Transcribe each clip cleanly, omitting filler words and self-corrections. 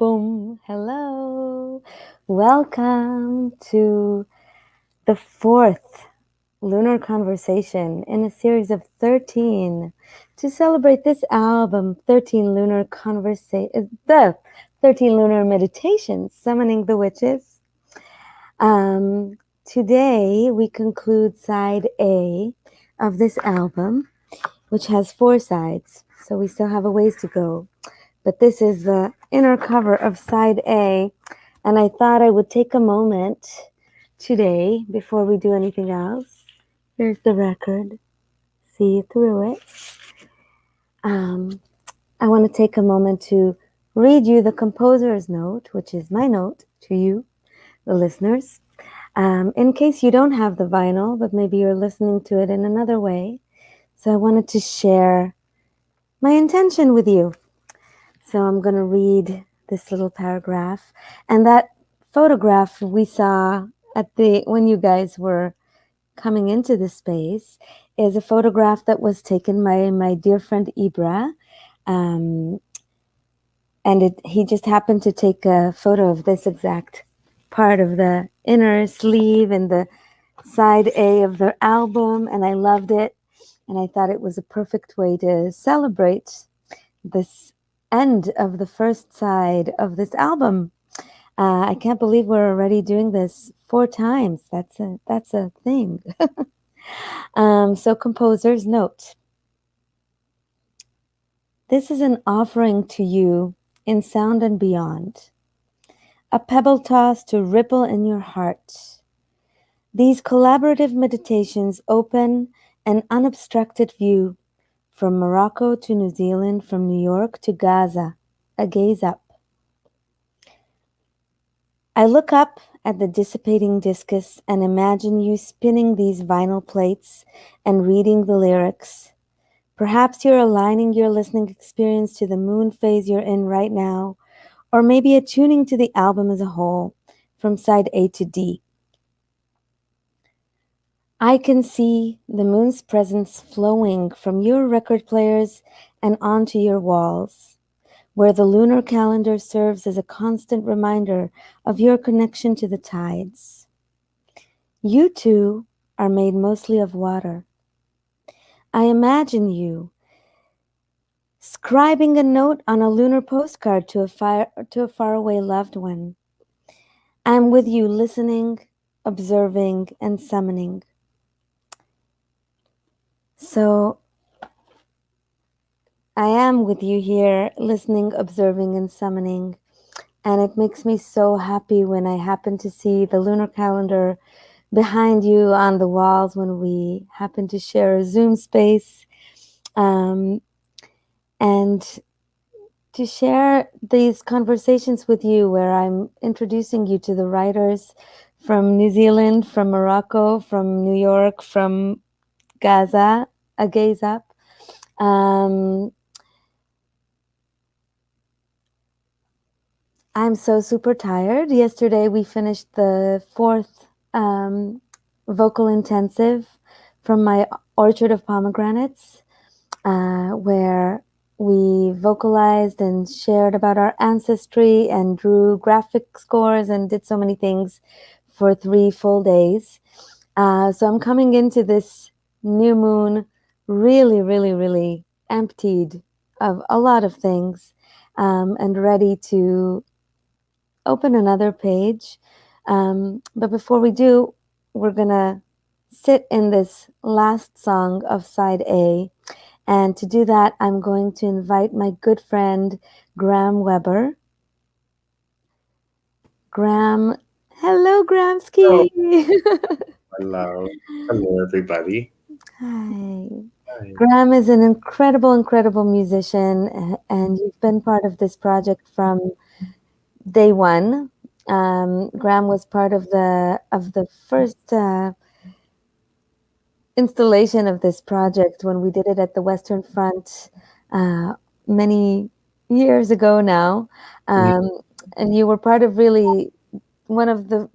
Boom. Hello. Welcome to the fourth Lunar Conversation in a series of 13 to celebrate this album, 13 the 13 Lunar Meditations, Summoning the Witches. Today we conclude side A of this album, which has 4 sides, so we still have a ways to go. But this is the inner cover of side A, and I thought I would take a moment today before we do anything else. Here's the record. See through it. I want to take a moment to read you the composer's note, which is my note to you, the listeners. In case you don't have the vinyl, but maybe you're listening to it in another way. So I wanted to share my intention with you. So I'm going to read this little paragraph. And that photograph we saw when you guys were coming into the space is a photograph that was taken by my dear friend Ibra. And he just happened to take a photo of this exact part of the inner sleeve and the side A of the album. And I loved it. And I thought it was a perfect way to celebrate this end of the first side of this album. I can't believe we're already doing this 4 times. That's a thing. So composer's note. This is an offering to you in sound and beyond. A pebble toss to ripple in your heart. These collaborative meditations open an unobstructed view from Morocco to New Zealand, from New York to Gaza, a gaze up. I look up at the dissipating discus and imagine you spinning these vinyl plates and reading the lyrics. Perhaps you're aligning your listening experience to the moon phase you're in right now, or maybe attuning to the album as a whole, from side A to D. I can see the moon's presence flowing from your record players and onto your walls, where the lunar calendar serves as a constant reminder of your connection to the tides. You two are made mostly of water. I imagine you scribing a note on a lunar postcard to a faraway loved one. I'm with you listening, observing, and summoning. So I am with you here, listening, observing, and summoning. And it makes me so happy when I happen to see the lunar calendar behind you on the walls when we happen to share a Zoom space. And to share these conversations with you where I'm introducing you to the writers from New Zealand, from Morocco, from New York, from Gaza, a gaze up. I'm so super tired. Yesterday we finished the 4th vocal intensive from my orchard of pomegranates, where we vocalized and shared about our ancestry and drew graphic scores and did so many things for 3 full days. So I'm coming into this new moon really, really, really emptied of a lot of things, and ready to open another page. But before we do, we're going to sit in this last song of side A. And to do that, I'm going to invite my good friend, Graham Weber. Graham, hello, Gramsky. Hello. Hello, everybody. Hi. Hi. Graham is an incredible, incredible musician, and you've been part of this project from day one. Graham was part of the first installation of this project when we did it at the Western Front many years ago now, and you were part of really one of the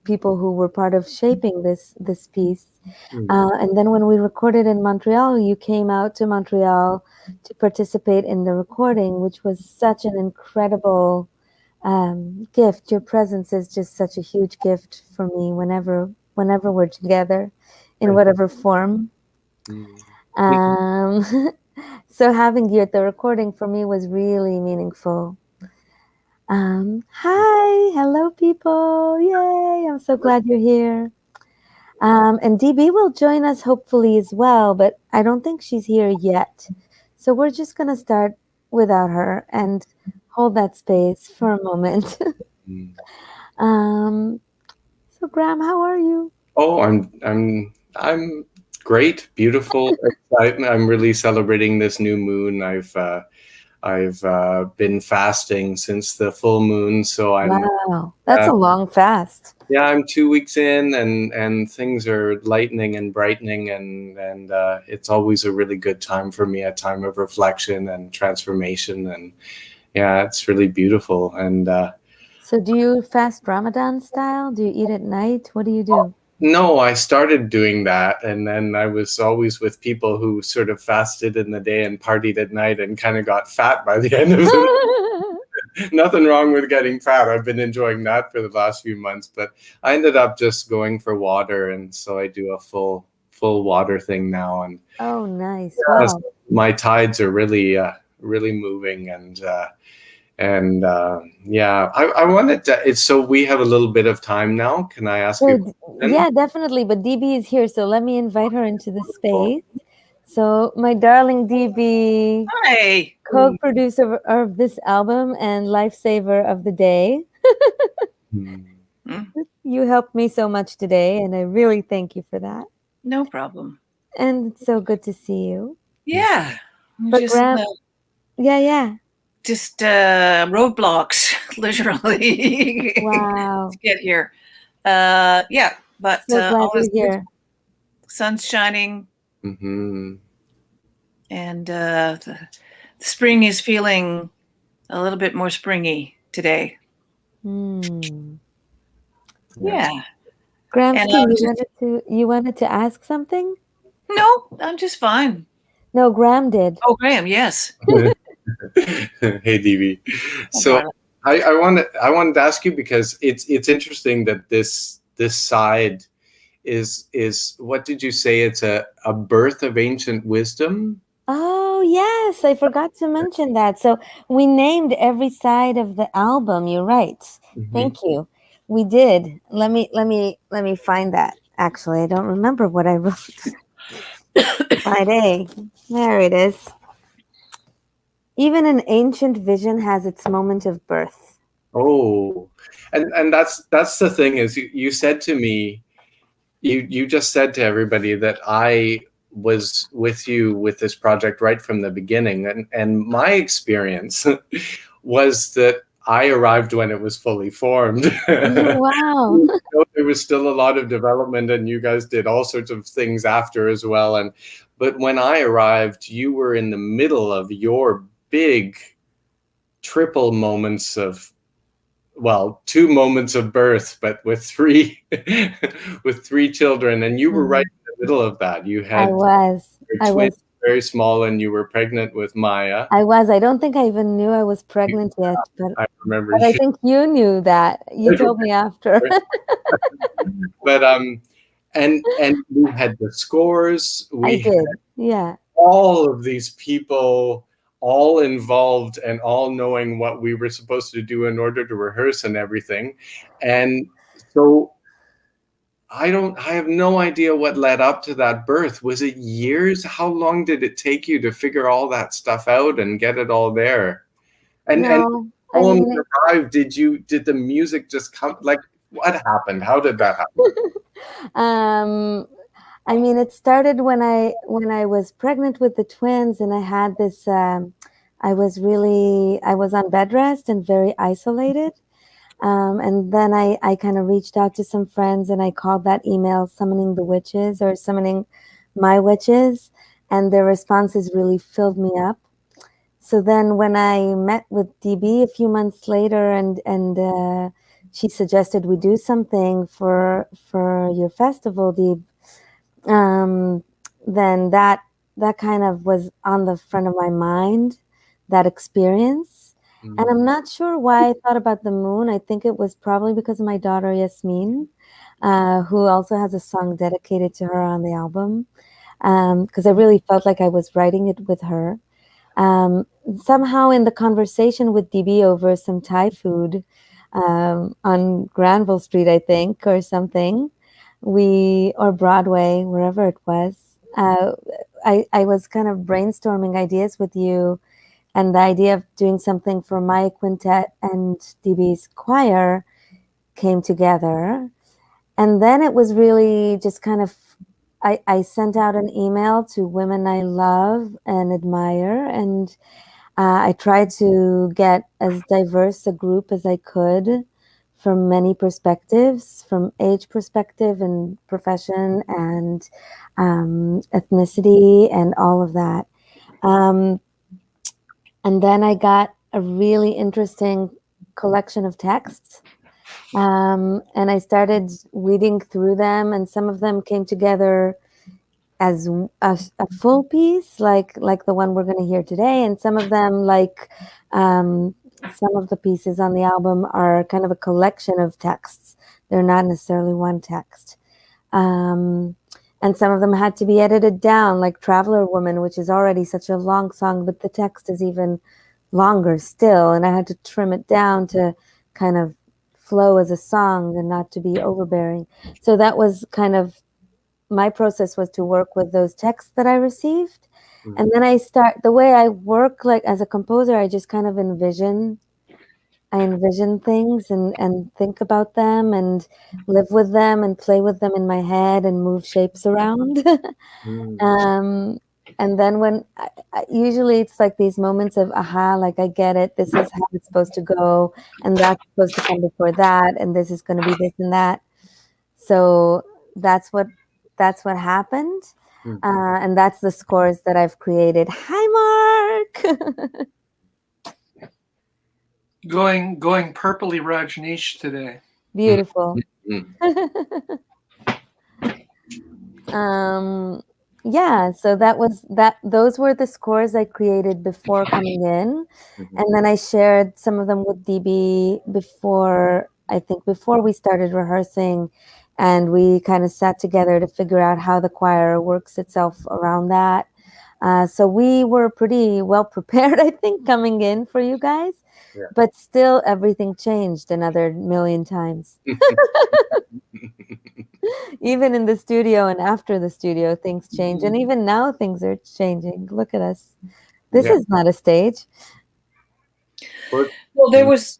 people who were part of shaping this piece. And then when we recorded in Montreal, you came out to Montreal to participate in the recording, which was such an incredible gift. Your presence is just such a huge gift for me whenever we're together in Thank whatever form. you. Um, so having you at the recording for me was really meaningful. Hi, hello people. Yay, I'm so glad you're here. And DB will join us hopefully as well, but I don't think she's here yet. So we're just going to start without her and hold that space for a moment. Mm. So Graham, how are you? Oh, I'm great, beautiful, excited. I'm really celebrating this new moon. I've been fasting since the full moon, so Wow, that's a long fast. yeah, I'm 2 weeks in, and things are lightening and brightening, and it's always a really good time for me, a time of reflection and transformation, and yeah, it's really beautiful. And So do you fast Ramadan style? Do you eat at night? What do you do? no, I started doing that, and then I was always with people who sort of fasted in the day and partied at night, and kind of got fat by the end of the night. Nothing wrong with getting fat. I've been enjoying that for the last few months, but I ended up just going for water, and so I do a full water thing now. And Oh, nice. yeah, Wow. so my tides are really moving, and yeah, I wanted to. It's so we have a little bit of time now. Can I ask you? Yeah, definitely. But DB is here, so let me invite her into the space. So my darling DB, Hi. co-producer of this album and lifesaver of the day. You helped me so much today, and I really thank you for that. No problem. And it's so good to see you. Yeah. But Graham, yeah. Just roadblocks, literally. Wow. To get here. Yeah, but So glad you're here. Sun's shining. Mm-hmm. And the spring is feeling a little bit more springy today. Yeah. Gramsky, you wanted to ask something? No, I'm just fine. No, Graham did. Oh, Graham, yes. Hey, DB. So I wanted to ask you, because it's interesting that this side is what did you say? It's a birth of ancient wisdom. Oh, yes, I forgot to mention that. So we named every side of the album. You're right. Mm-hmm. Thank you. We did. Let me find that. Actually, I don't remember what I wrote. Side A. There it is. Even an ancient vision has its moment of birth. Oh, and that's the thing, is you said to me, you just said to everybody that I was with you with this project right from the beginning, and my experience was that I arrived when it was fully formed. Oh, wow. There was still a lot of development, and you guys did all sorts of things after as well. But when I arrived, you were in the middle of your big triple moments of, well, 2 moments of birth, but with three with 3 children, and you were right in the middle of that. You had I was very small, and you were pregnant with Maya. I don't think I even knew I was pregnant yet, but I remember. I think you knew that. You told me after. But and we had the scores. We did. Yeah. all of these people all involved and all knowing what we were supposed to do in order to rehearse and everything. And so I have no idea what led up to that birth. Was it years? How long did it take you to figure all that stuff out and get it all there? And arrived, did the music just come? Like, what happened? How did that happen? I mean, it started when I was pregnant with the twins, and I had this. I was on bed rest and very isolated. And then I kind of reached out to some friends, and I called that email summoning the witches, or summoning my witches, and their responses really filled me up. So then when I met with DB a few months later, and she suggested we do something for your festival, DB, then that kind of was on the front of my mind, that experience. And I'm not sure why I thought about the moon. I think it was probably because of my daughter Yasmin, who also has a song dedicated to her on the album. Because I really felt like I was writing it with her. Somehow in the conversation with DB over some Thai food on Granville Street, I think, or something, or Broadway, wherever it was, I was kind of brainstorming ideas with you, and the idea of doing something for my quintet and DB's choir came together. And then it was really just kind of, I sent out an email to women I love and admire, and I tried to get as diverse a group as I could from many perspectives, from age perspective and profession and ethnicity and all of that. And then I got a really interesting collection of texts. And I started reading through them, and some of them came together as a full piece, like the one we're going to hear today, and some of them, like some of the pieces on the album, are kind of a collection of texts. They're not necessarily one text. And some of them had to be edited down, like Traveler Woman, which is already such a long song, but the text is even longer still, and I had to trim it down to kind of flow as a song and not to be overbearing. So that was kind of my process, was to work with those texts that I received. And then the way I work, like as a composer, I just kind of envision things and think about them and live with them and play with them in my head and move shapes around. And then when usually it's like these moments of aha, like I get it, this is how it's supposed to go, and that's supposed to come before that, and this is going to be this and that. So that's what happened. And that's the scores that I've created. Hi, Mark. Going purpley Rajneesh today. Beautiful. Yeah, so those were the scores I created before coming in. And then I shared some of them with DB before we started rehearsing, and we kind of sat together to figure out how the choir works itself around that. So we were pretty well prepared, I think, coming in for you guys. Yeah. But still, everything changed another million times. Even in the studio and after the studio, things change. And even now, things are changing. Look at us. This is not a stage. Well, there was...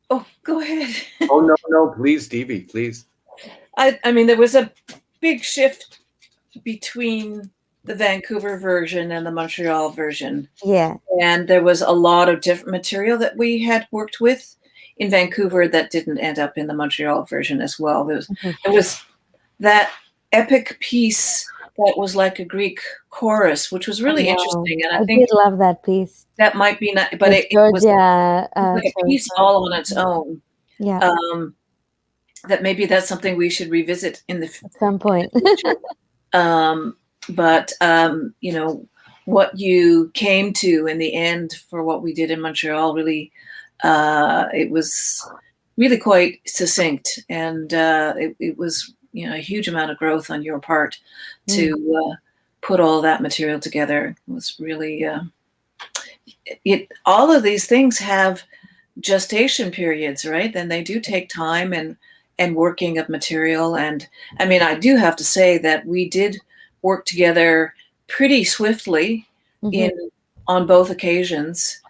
Oh, go ahead. Oh, no, please, DB, please. I mean, there was a big shift between the Vancouver version and the Montreal version. Yeah. And there was a lot of different material that we had worked with in Vancouver that didn't end up in the Montreal version as well. There was that epic piece that was like a Greek chorus, which was really interesting. And I think did love that piece. That might be not, but it was like a piece all on its own. Yeah. That maybe that's something we should revisit at some point. But you know, what you came to in the end for what we did in Montreal, really, it was really quite succinct, and it was, you know, a huge amount of growth on your part to put all that material together. It was really all of these things have gestation periods, right? And they do take time and working of material. And I mean, I do have to say that we did work together pretty swiftly on both occasions.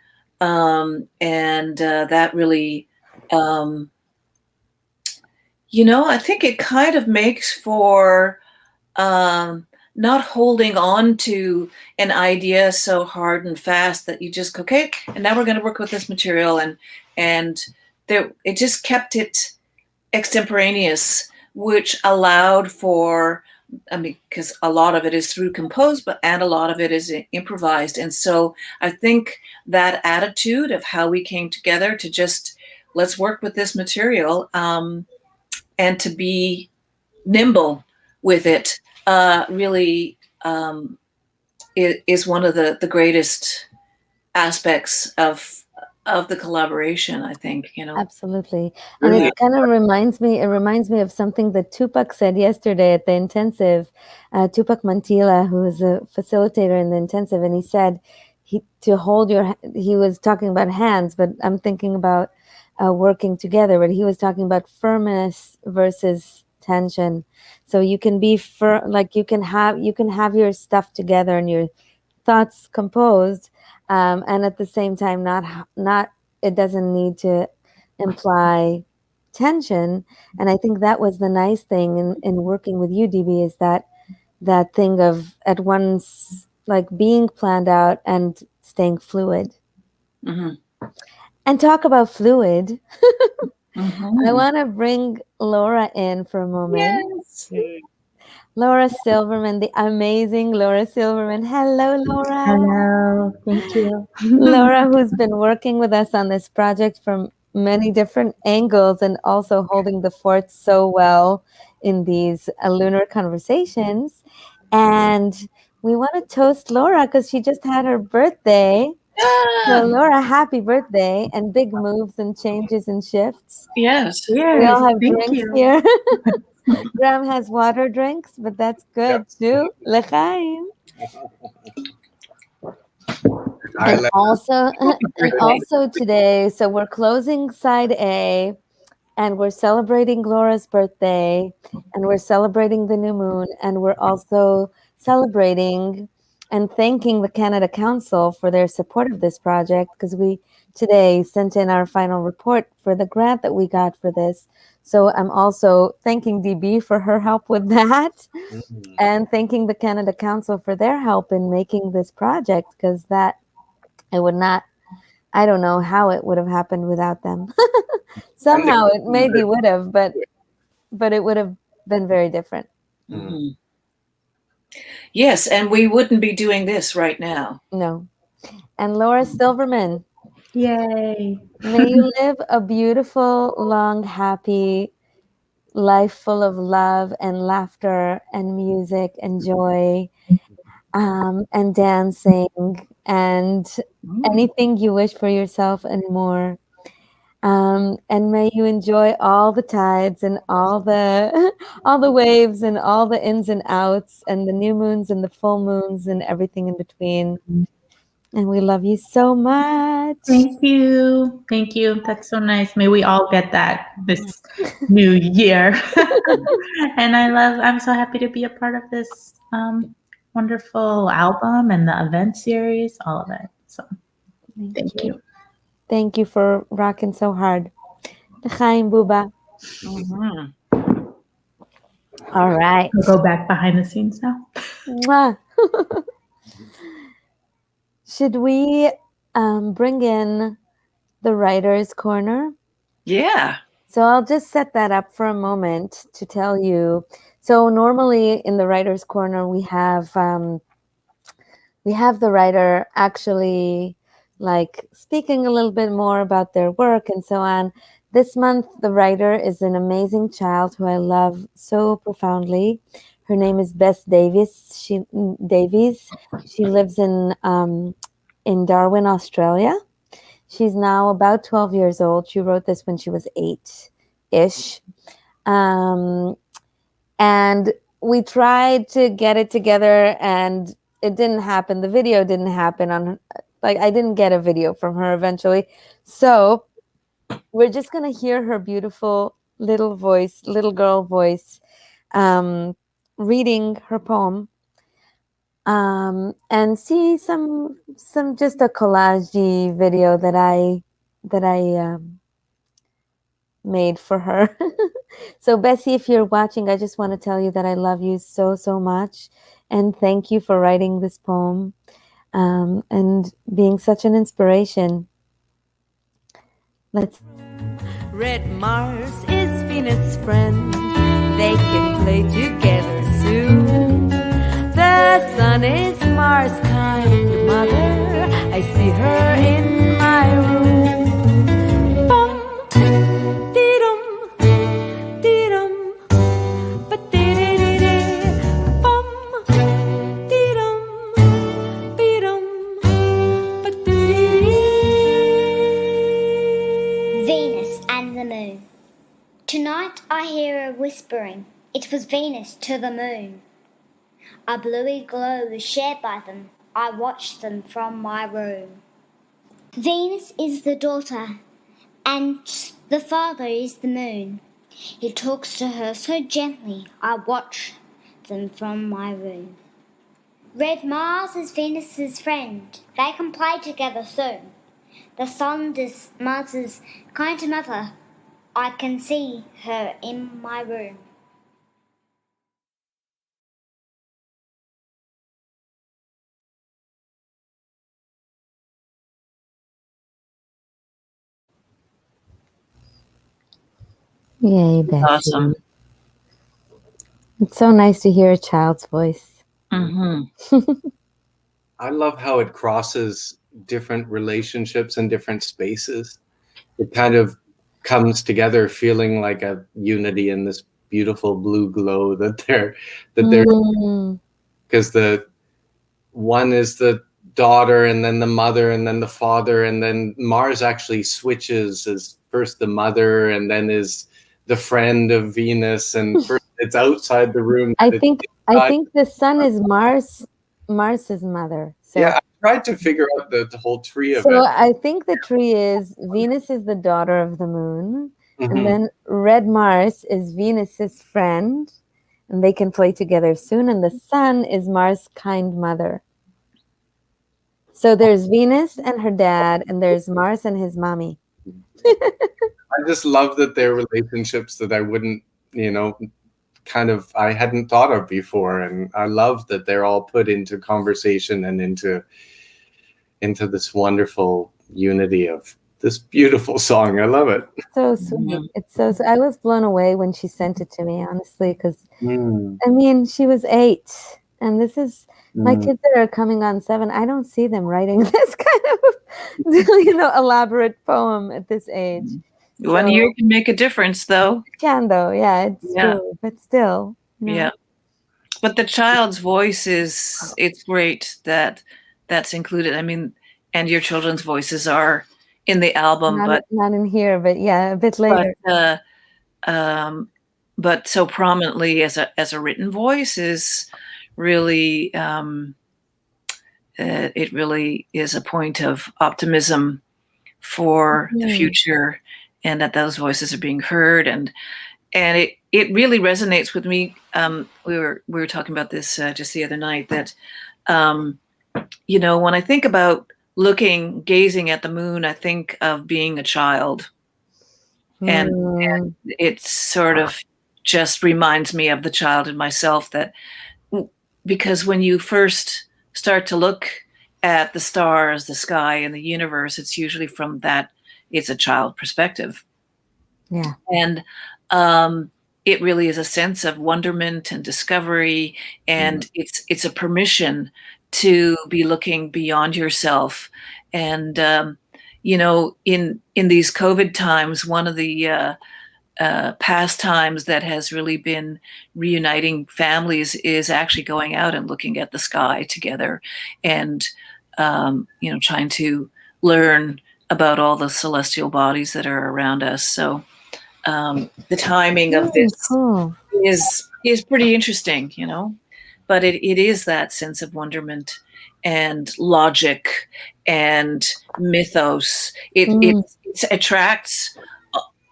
And that really, you know, I think it kind of makes for not holding on to an idea so hard and fast that you just, okay, and now we're going to work with this material. And there, it just kept it extemporaneous, which allowed for, I mean, because a lot of it is through composed, and a lot of it is improvised. And so I think that attitude of how we came together to just, let's work with this material, and to be nimble with it, really is one of the greatest aspects of of the collaboration, I think, you know. Absolutely. And Really? it kind of reminds me of something that Tupac said yesterday at the intensive. Tupac Mantila, who is a facilitator in the intensive, and he said he was talking about hands, but I'm thinking about working together, but he was talking about firmness versus tension. So you can be like you can have your stuff together and your thoughts composed, and at the same time not it doesn't need to imply tension. And I think that was the nice thing in working with you, DB, is that thing of at once like being planned out and staying fluid. Mm-hmm. And talk about fluid, Mm-hmm. I want to bring Laura in for a moment. Yes. Laura Silverman, the amazing Laura Silverman. Hello, Laura. Hello, thank you. Laura, who's been working with us on this project from many different angles and also holding the fort so well in these Lunar Conversations. And we want to toast Laura because she just had her birthday. So, Laura, happy birthday, and big moves and changes and shifts. Yes. We Yes, all have thank drinks you. here. Graham has water drinks, but that's good Yep. too. L'chaim. I And like also today, so we're closing side A, and we're celebrating Laura's birthday, and we're celebrating the new moon, and we're also celebrating and thanking the Canada Council for their support of this project, because we today sent in our final report for the grant that we got for this. So I'm also thanking DB for her help with that, and thanking the Canada Council for their help in making this project, because that it would not, I don't know how it would have happened without them. Somehow it maybe would have, but it would have been very different. Mm-hmm. Yes, and we wouldn't be doing this right now. No. And Laura Silverman, Yay. may you live a beautiful, long, happy life full of love and laughter and music and joy, and dancing and anything you wish for yourself and more. And may you enjoy all the tides and all the all the waves and all the ins and outs and the new moons and the full moons and everything in between. And we love you so much. Thank you. Thank you. That's so nice. May we all get that this new year. And I'm so happy to be a part of this wonderful album and the event series, all of it. So thank you. Thank you for rocking so hard. L'chaim, Buba. Mm-hmm. All right. I'll go back behind the scenes now. Mwah. Should we bring in the writer's corner? Yeah. So I'll just set that up for a moment to tell you. So normally in the writer's corner, we have the writer actually like speaking a little bit more about their work and so on. This month, the writer is an amazing child who I love so profoundly. Her name is Bess Davies. She lives in Darwin, Australia. She's now about 12 years old. She wrote this when she was 8-ish. And we tried to get it together and it didn't happen. The video didn't happen I didn't get a video from her eventually. So we're just going to hear her beautiful little girl voice, reading her poem, and see some just a collage video that I made for her. So Bessie, if you're watching, I just want to tell you that I love you so, so much. And thank you for writing this poem, and being such an inspiration. Red Mars is Venus' friend. They can play together soon. The sun is Mars' kind mother. I see her in my room. Bum, dee-dum, dee-dum, ba-dee-dee-dee-dee. Bum, dee-dum, dee-dum, ba-dee-dee. Tonight I hear a whispering. It was Venus to the moon. A bluey glow was shared by them. I watched them from my room. Venus is the daughter, and the father is the moon. He talks to her so gently. I watch them from my room. Red Mars is Venus's friend. They can play together soon. The sun is Mars's kind mother. I can see her in my room. Yay, Bessie. Awesome. It's so nice to hear a child's voice. Mm-hmm. I love how it crosses different relationships and different spaces. It kind of comes together feeling like a unity in this beautiful blue glow that they're because the one is the daughter and then the mother and then the father, and then Mars actually switches as first the mother and then is the friend of Venus, and first it's outside the room. I think the sun is Mars's mother. So yeah, I tried to figure out the whole tree of so it. I think the tree is Venus is the daughter of the moon, Mhm. and then Red Mars is Venus's friend, and they can play together soon. And the sun is Mars' kind mother. So there's Venus and her dad, and there's Mars and his mommy. I just love that they're relationships that I wouldn't, I hadn't thought of before, and I love that they're all put into conversation and into this wonderful unity of this beautiful song. I love it. So sweet. It's so I was blown away when she sent it to me, honestly, because Mm. I mean, she was 8, and this is my kids that are coming on 7. I don't see them writing this kind of, elaborate poem at this age. 1 year can make a difference, though. It can, though. Yeah, it's true. But still. Yeah. But the child's voice it's great that that's included. I mean, and your children's voices are in the album, not in here, but yeah, a bit later. But so prominently as a written voice is really it really is a point of optimism for the future, and that those voices are being heard, and it really resonates with me. We were talking about this just the other night, that when I think about gazing at the moon, I think of being a child, and it sort of just reminds me of the child in myself, that because when you first start to look at the stars, the sky, and the universe, it's usually from it's a child perspective. Yeah. And it really is a sense of wonderment and discovery, and it's a permission to be looking beyond yourself. And in these COVID times, one of the pastimes that has really been reuniting families is actually going out and looking at the sky together, and trying to learn about all the celestial bodies that are around us. So the timing of this is pretty interesting, but it is that sense of wonderment and logic and mythos. It attracts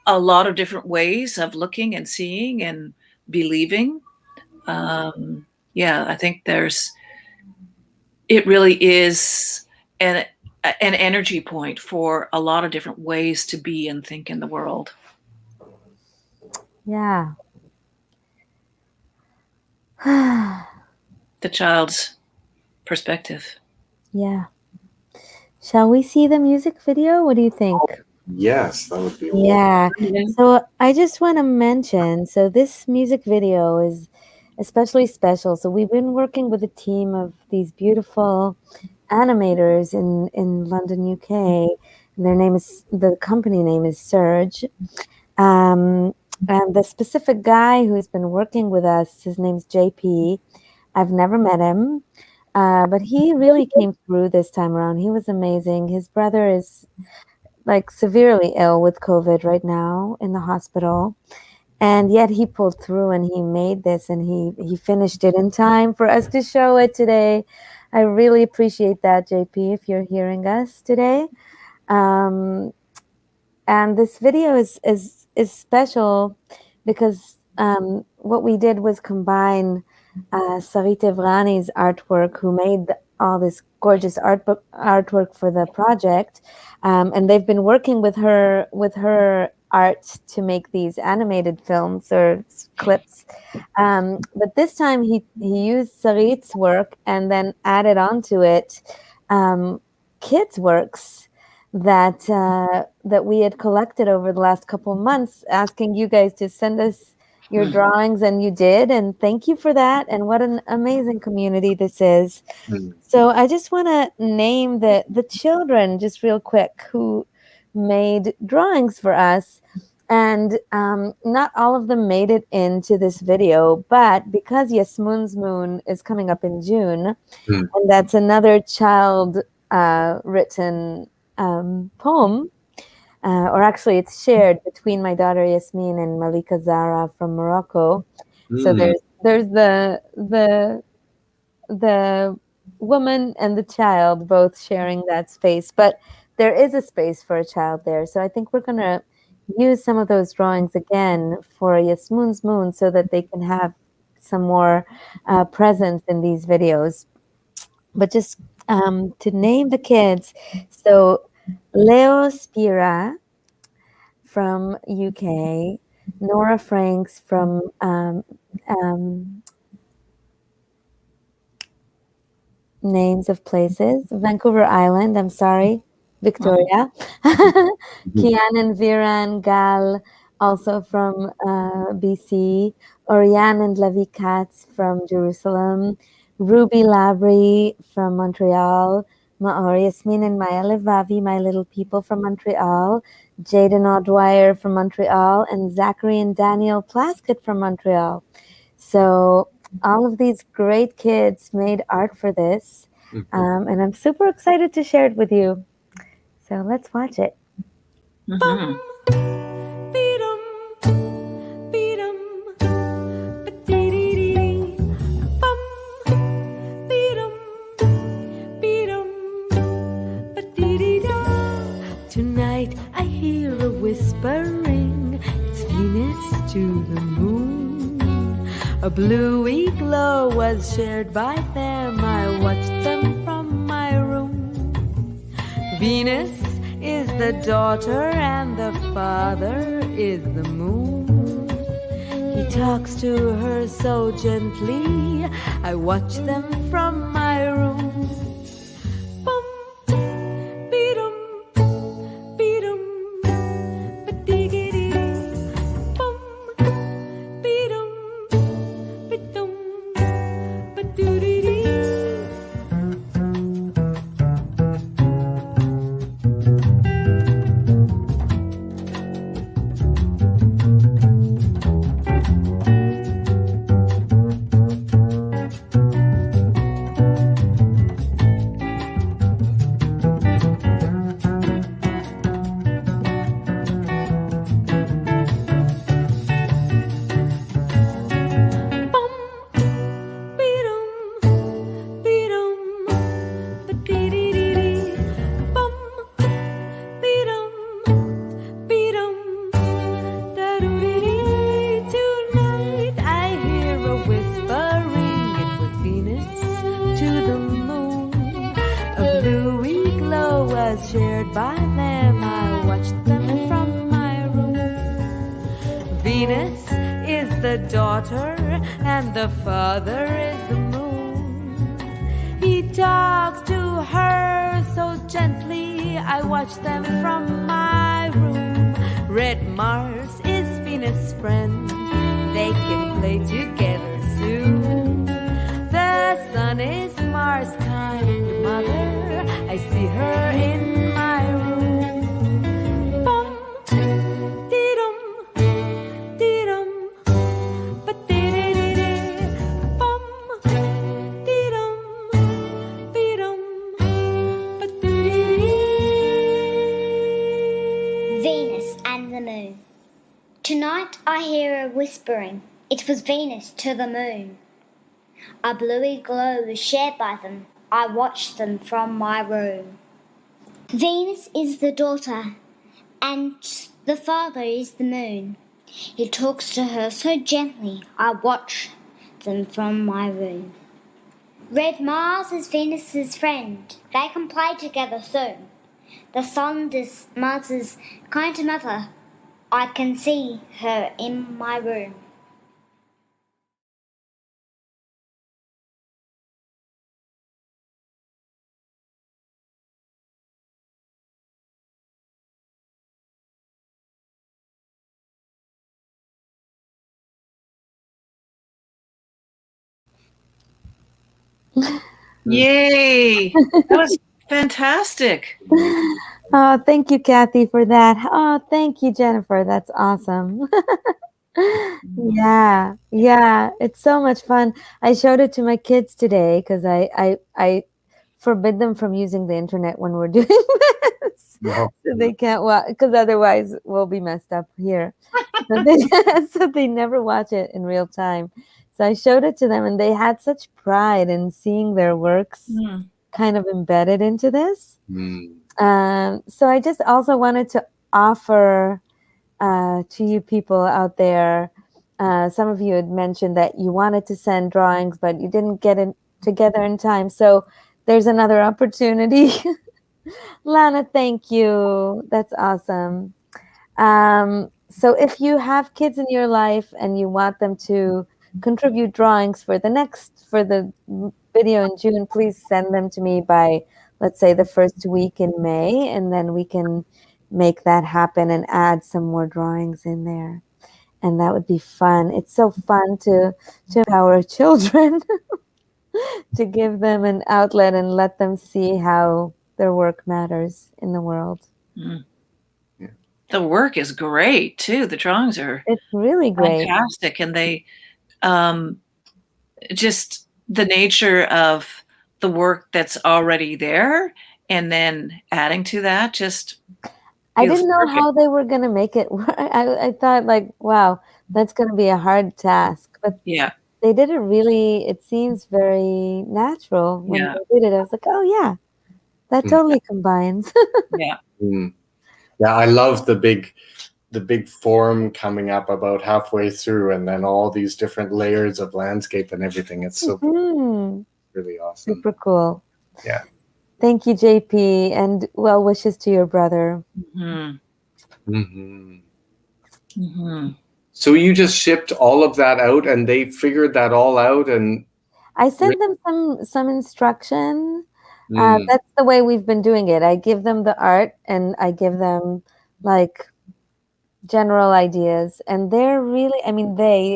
a lot of different ways of looking and seeing and believing. I think it really is an energy point for a lot of different ways to be and think in the world. Yeah. The child's perspective. Yeah. Shall we see the music video? What do you think? Yes, that would be Yeah. So I just want to mention, so this music video is especially special. So we've been working with a team of these beautiful animators in London, UK. And the company name is Surge. And the specific guy who's been working with us, his name's JP. I've never met him, but he really came through this time around. He was amazing. His brother is like severely ill with COVID right now in the hospital. And yet he pulled through and he made this, and he finished it in time for us to show it today. I really appreciate that, JP, if you're hearing us today. And this video is special because what we did was combine Sarit Evrani's artwork, who made all this gorgeous artwork for the project, and they've been working with her art to make these animated films or clips. But this time he used Sarit's work and then added onto it kids' works that we had collected over the last couple of months, asking you guys to send us your drawings, and you did, and thank you for that. And what an amazing community this is. So I just want to name the children just real quick who made drawings for us. And not all of them made it into this video, but because Yasmun's Moon is coming up in June, and that's another child written poem, or actually it's shared between my daughter Yasmin and Malika Zara from Morocco. So there's the woman and the child both sharing that space, but there is a space for a child there. So I think we're going to use some of those drawings again for Yasmun's Moon so that they can have some more presence in these videos. But just to name the kids, so Leo Spira from UK, Nora Franks from names of places, Vancouver Island, I'm sorry, Victoria, Kian and Viran Gal, also from BC, Oriane and Levi Katz from Jerusalem, Ruby Labry from Montreal, Maor Yasmin and Maya Levavi, my little people from Montreal, Jaden O'Dwyer from Montreal, and Zachary and Daniel Plaskett from Montreal. So all of these great kids made art for this, and I'm super excited to share it with you. So let's watch it. Tonight I hear a whispering, it's Venus to the moon. A bluey glow was shared by them, I watched them from my room. Venus is the daughter and the father is the moon. He talks to her so gently, I watch them from my room. Shared by them, I watched them from my room. Venus is the daughter and the father is the moon. He talks to her so gently, I watch them from my room. Red Mars is Venus' friend, they can play together soon. The sun is Mars' kind mother, I see her in my room. Bum, dee-dum, dee-dum, ba-dee-dee-dee-dee. Bum, dee-dum, dee-dum, ba-dee-dee-dee. Tonight I hear a whispering. It was Venus to the moon. A bluey glow was shared by them. I watched them from my room. Venus is the daughter, and the father is the moon. He talks to her so gently. I watch them from my room. Red Mars is Venus's friend. They can play together soon. The sun is Mars's kind mother. I can see her in my room. Yay! That was fantastic. Oh, thank you, Kathy, for that. Oh, thank you, Jennifer. That's awesome. Yeah, it's so much fun. I showed it to my kids today because I forbid them from using the internet when we're doing this. No. So they can't watch, because otherwise we'll be messed up here. So they never watch it in real time. So I showed it to them, and they had such pride in seeing their works kind of embedded into this. So I just also wanted to offer to you people out there. Some of you had mentioned that you wanted to send drawings, but you didn't get it together in time. So there's another opportunity. Lana, thank you. That's awesome. So if you have kids in your life and you want them to contribute drawings for the video in June, please send them to me by, let's say, the first week in May, and then we can make that happen and add some more drawings in there. And that would be fun. It's so fun to empower children, to give them an outlet and let them see how their work matters in the world. The work is great too. The drawings are It's really great. fantastic, and they just the nature of the work that's already there, and then adding to that, just I didn't know how they were going to make it work. I thought, like, wow, that's going to be a hard task. But yeah, they did it really, it seems very natural when they did it. I was like, oh, yeah, that totally combines. Yeah. Yeah, I love the big form coming up about halfway through, and then all these different layers of landscape and everything. It's so really awesome. Super cool. Yeah. Thank you, JP, and well wishes to your brother. So you just shipped all of that out, and they figured that all out, and I sent them some instruction. That's the way we've been doing it. I give them the art, and I give them like general ideas, and they're really,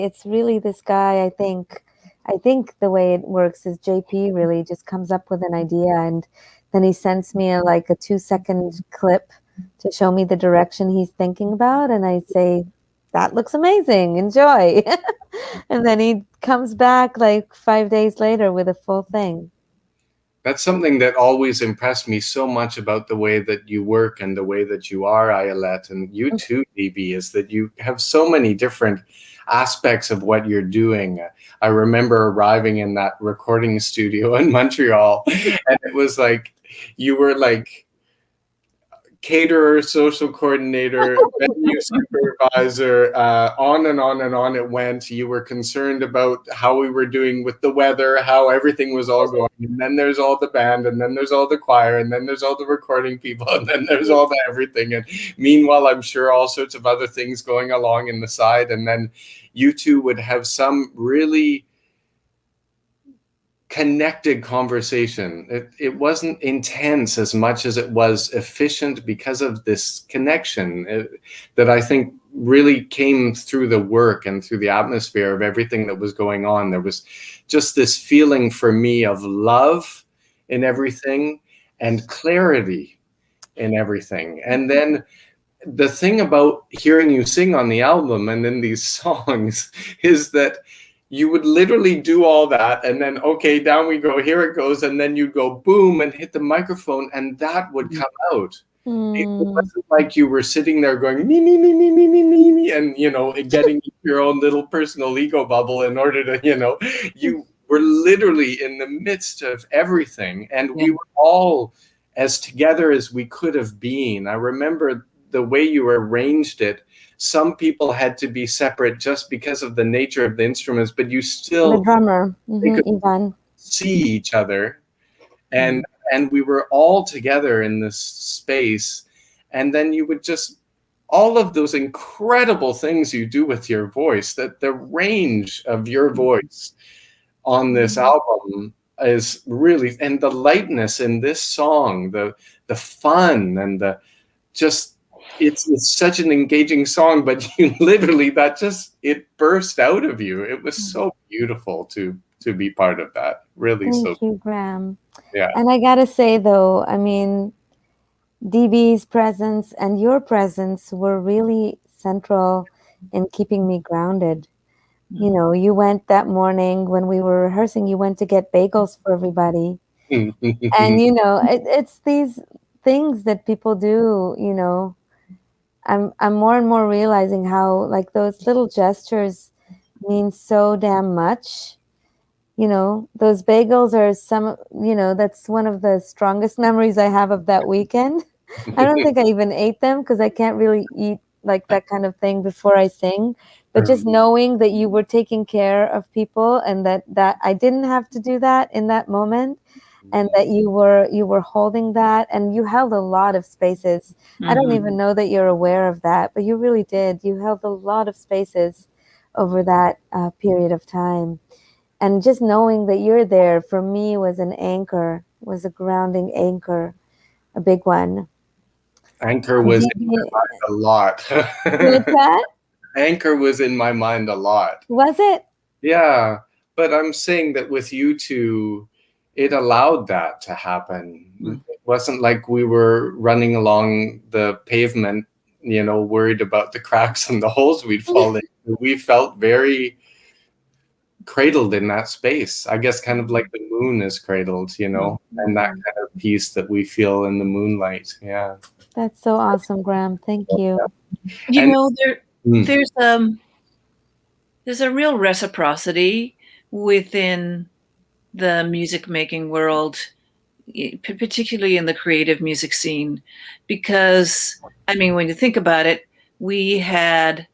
it's really this guy. I think the way it works is JP really just comes up with an idea, and then he sends me a 2-second clip to show me the direction he's thinking about, and I say, that looks amazing, enjoy. And then he comes back 5 days later with a full thing. That's something that always impressed me so much about the way that you work and the way that you are, Ayelet, and you too, DB, is that you have so many different aspects of what you're doing. I remember arriving in that recording studio in Montreal, and it was like you were like caterer, social coordinator, venue supervisor, on and on and on it went. You were concerned about how we were doing with the weather, how everything was all going. And then there's all the band, and then there's all the choir, and then there's all the recording people, and then there's all the everything. And meanwhile, I'm sure all sorts of other things going along in the side. And then you two would have some really connected conversation. It wasn't intense as much as it was efficient because of this connection that I think really came through the work and through the atmosphere of everything that was going on. There was just this feeling for me of love in everything and clarity in everything. And then the thing about hearing you sing on the album and in these songs is that you would literally do all that, and then, okay, down we go, here it goes, and then you'd go boom and hit the microphone, and that would come out. It wasn't like you were sitting there going me me me me me me me me, and getting your own little personal ego bubble in order to you were literally in the midst of everything, and we were all as together as we could have been. I remember the way you arranged it. Some people had to be separate just because of the nature of the instruments, but you still The drummer, could Ivan. see each other, and we were all together in this space. And then you would just, all of those incredible things you do with your voice, that the range of your voice on this album is really, and the lightness in this song, the fun, and the just, it's such an engaging song, but you literally, it burst out of you. It was so beautiful to be part of that. Really. Thank you, Graham. Yeah. And I gotta say though, I mean, DB's presence and your presence were really central in keeping me grounded. You went that morning when we were rehearsing, you went to get bagels for everybody. And, it's these things that people do, I'm more and more realizing how like those little gestures mean so damn much. Those bagels are that's one of the strongest memories I have of that weekend. I don't think I even ate them because I can't really eat like that kind of thing before I sing. But just knowing that you were taking care of people and that I didn't have to do that in that moment, and that you were holding that, and you held a lot of spaces. I don't even know that you're aware of that, but you really did. You held a lot of spaces over that period of time. And just knowing that you're there for me was an anchor, was a grounding anchor, a big one. Anchor was in my mind a lot. What's that? Anchor was in my mind a lot. Was it? Yeah, but I'm saying that with you two, it allowed that to happen. It wasn't like we were running along the pavement, worried about the cracks and the holes we'd fall in. We felt very cradled in that space, I guess, kind of like the moon is cradled, and that kind of peace that we feel in the moonlight. Yeah, that's so awesome, Graham. Thank you. There's a real reciprocity within the music making world, particularly in the creative music scene, because when you think about it, we had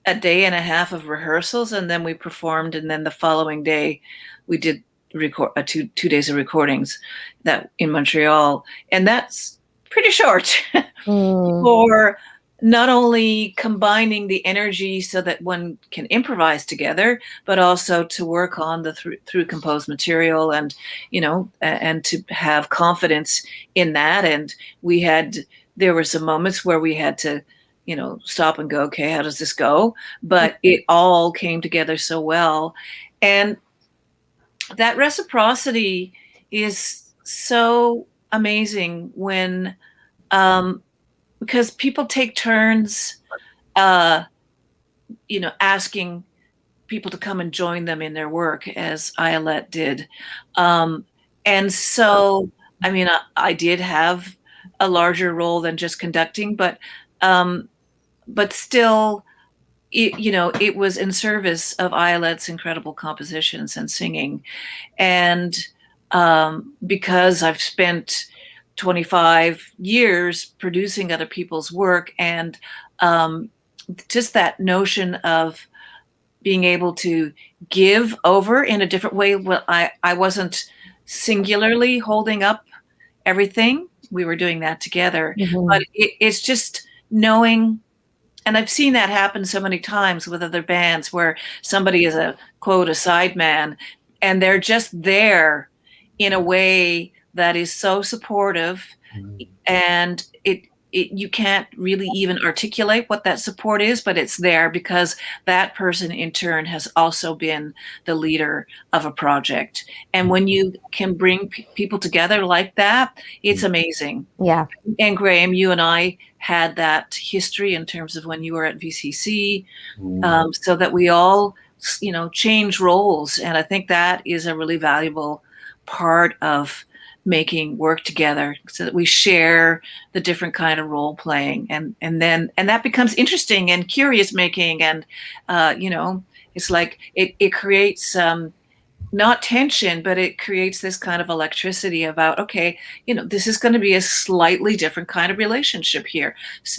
a day and a half of rehearsals, and then we performed, and then the following day we did two days of recordings that in Montreal, and that's pretty short for not only combining the energy so that one can improvise together, but also to work on the through composed material, and and to have confidence in that. And there were some moments where we had to stop and go, okay, how does this go? But it all came together so well. And that reciprocity is so amazing when, because people take turns, asking people to come and join them in their work, as Ayelet did. And so, I did have a larger role than just conducting, but still, it was in service of Ayelet's incredible compositions and singing. And because I've spent 25 years producing other people's work, and just that notion of being able to give over in a different way. Well, I wasn't singularly holding up everything. We were doing that together. But it's just knowing, and I've seen that happen so many times with other bands where somebody is a quote, a sideman, and they're just there in a way that is so supportive, and you can't really even articulate what that support is, but it's there because that person in turn has also been the leader of a project. And when you can bring people together like that, it's amazing. Yeah. And Graham, you and I had that history in terms of when you were at VCC, so that we all, change roles. And I think that is a really valuable part of making work together so that we share the different kind of role playing, and that becomes interesting and curious making, and it's like it creates not tension, but it creates this kind of electricity about, okay, this is going to be a slightly different kind of relationship here.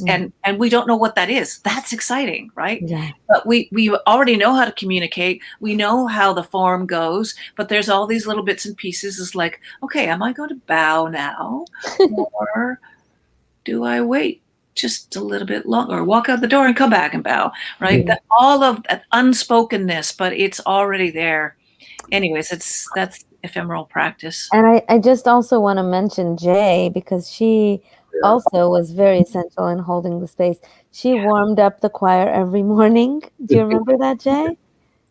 And we don't know what that is. That's exciting, right? Yeah. But we already know how to communicate. We know how the form goes, but there's all these little bits and pieces. It's like, okay, am I going to bow now? Or do I wait just a little bit longer, or walk out the door and come back and bow, right? That all of that unspokenness, but it's already there. Anyways, that's ephemeral practice. And I just also want to mention Jay, because she also was very essential in holding the space. She warmed up the choir every morning. Do you remember that, Jay?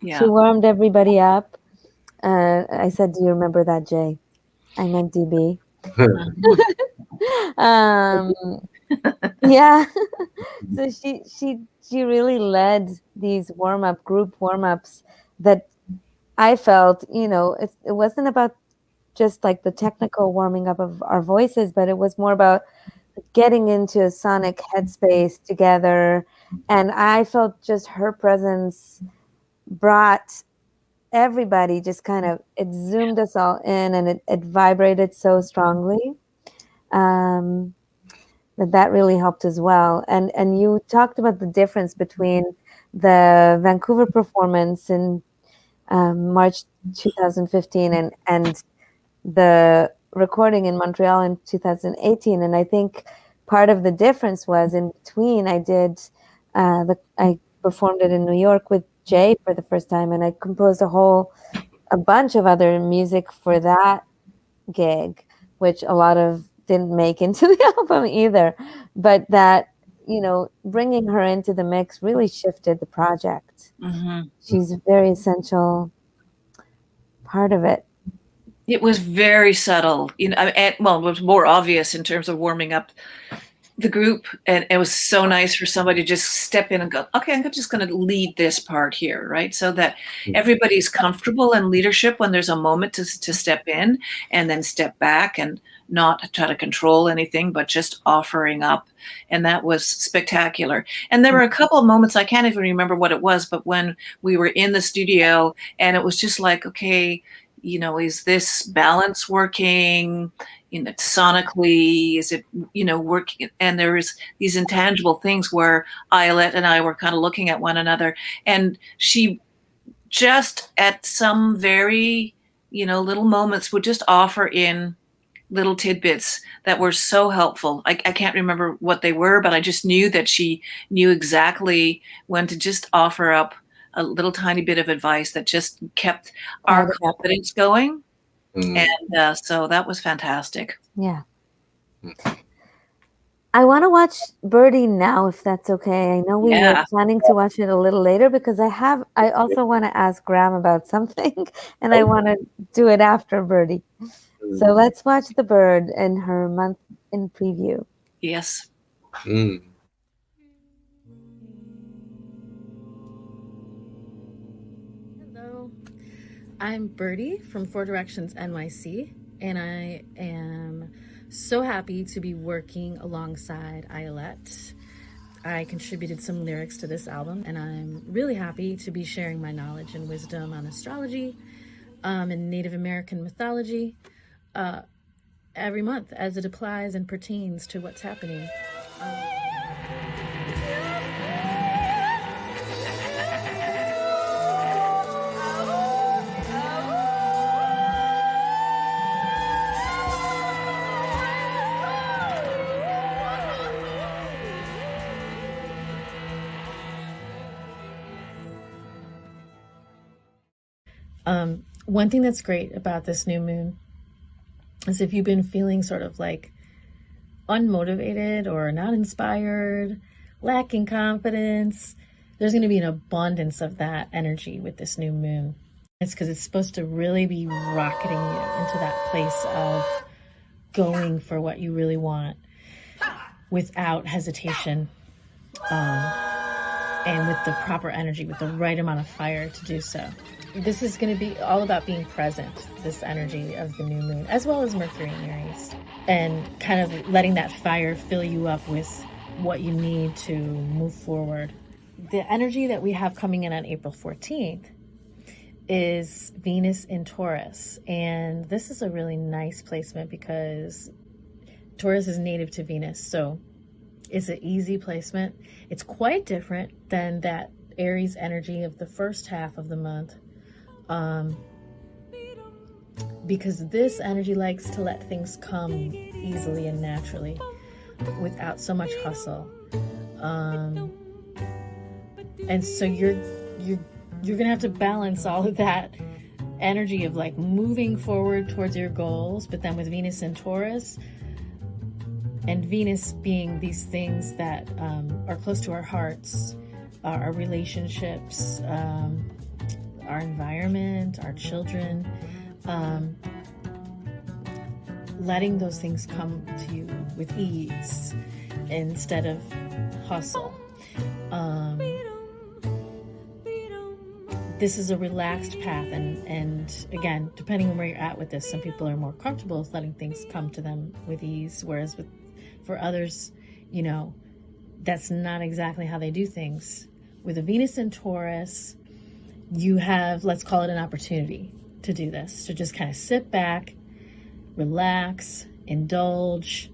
Yeah. She warmed everybody up. I said, do you remember that, Jay? I meant DB. Yeah. So she really led these group warm-ups that I felt, it wasn't about just like the technical warming up of our voices, but it was more about getting into a sonic headspace together. And I felt just her presence brought everybody, just kind of, it zoomed us all in, and it vibrated so strongly. That really helped as well. And you talked about the difference between the Vancouver performance in March 2015 and the recording in Montreal in 2018. And I think part of the difference was in between I performed it in New York with Jay for the first time, and I composed a bunch of other music for that gig, which a lot of didn't make into the album either. But that, bringing her into the mix really shifted the project. She's a very essential part of it. It was very subtle, it was more obvious in terms of warming up the group, and it was so nice for somebody to just step in and go, okay, I'm just going to lead this part here, right? So that everybody's comfortable in leadership when there's a moment to step in and then step back and not try to control anything, but just offering up. And that was spectacular. And there were a couple of moments, I can't even remember what it was, but when we were in the studio and it was just like, okay, is this balance working? Sonically, is it, working? And there was these intangible things where Ayelet and I were kind of looking at one another, and she just at some very, little moments would just offer in little tidbits that were so helpful. I can't remember what they were, but I just knew that she knew exactly when to just offer up a little tiny bit of advice that just kept our confidence going. And so that was fantastic. Yeah. I want to watch Birdie now, if that's okay. I know we were planning to watch it a little later, because I also want to ask Graham about something, and I want to do it after Birdie. So let's watch The Bird and her month in preview. Yes. Hello, I'm Birdie from Four Directions NYC, and I am so happy to be working alongside Ayelet. I contributed some lyrics to this album, and I'm really happy to be sharing my knowledge and wisdom on astrology and Native American mythology every month as it applies and pertains to what's happening. One thing that's great about this new moon is if you've been feeling sort of like unmotivated or not inspired, lacking confidence, there's going to be an abundance of that energy with this new moon. It's because it's supposed to really be rocketing you into that place of going for what you really want without hesitation, and with the proper energy, with the right amount of fire to do so. this is going to be all about being present, this energy of the new moon, as well as Mercury in Aries, and kind of letting that fire fill you up with what you need to move forward. The energy that we have coming in on April 14th is Venus in Taurus. And this is a really nice placement because Taurus is native to Venus. So it's an easy placement. It's quite different than that Aries energy of the first half of the month. Because this energy likes to let things come easily and naturally without so much hustle. And so you're gonna have to balance all of that energy of like moving forward towards your goals, but then with Venus and Taurus, and Venus being these things that are close to our hearts, our relationships, our environment, our children, letting those things come to you with ease instead of hustle. This is a relaxed path, and again, depending on where you're at with this, some people are more comfortable with letting things come to them with ease, whereas for others, you know, that's not exactly how they do things. With a Venus in Taurus, you have, let's call it an opportunity to do this, to just kind of sit back, relax, indulge,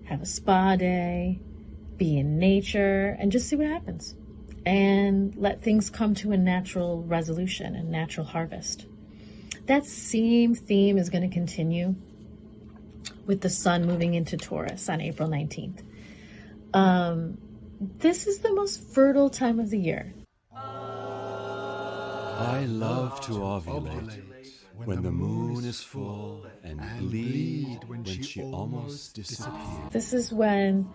have a spa day, be in nature, and just see what happens. And let things come to a natural resolution, a natural harvest. That same theme is going to continue with the sun moving into Taurus on April 19th. This is the most fertile time of the year. I love to ovulate when the moon is full and bleed when she almost disappears. This is when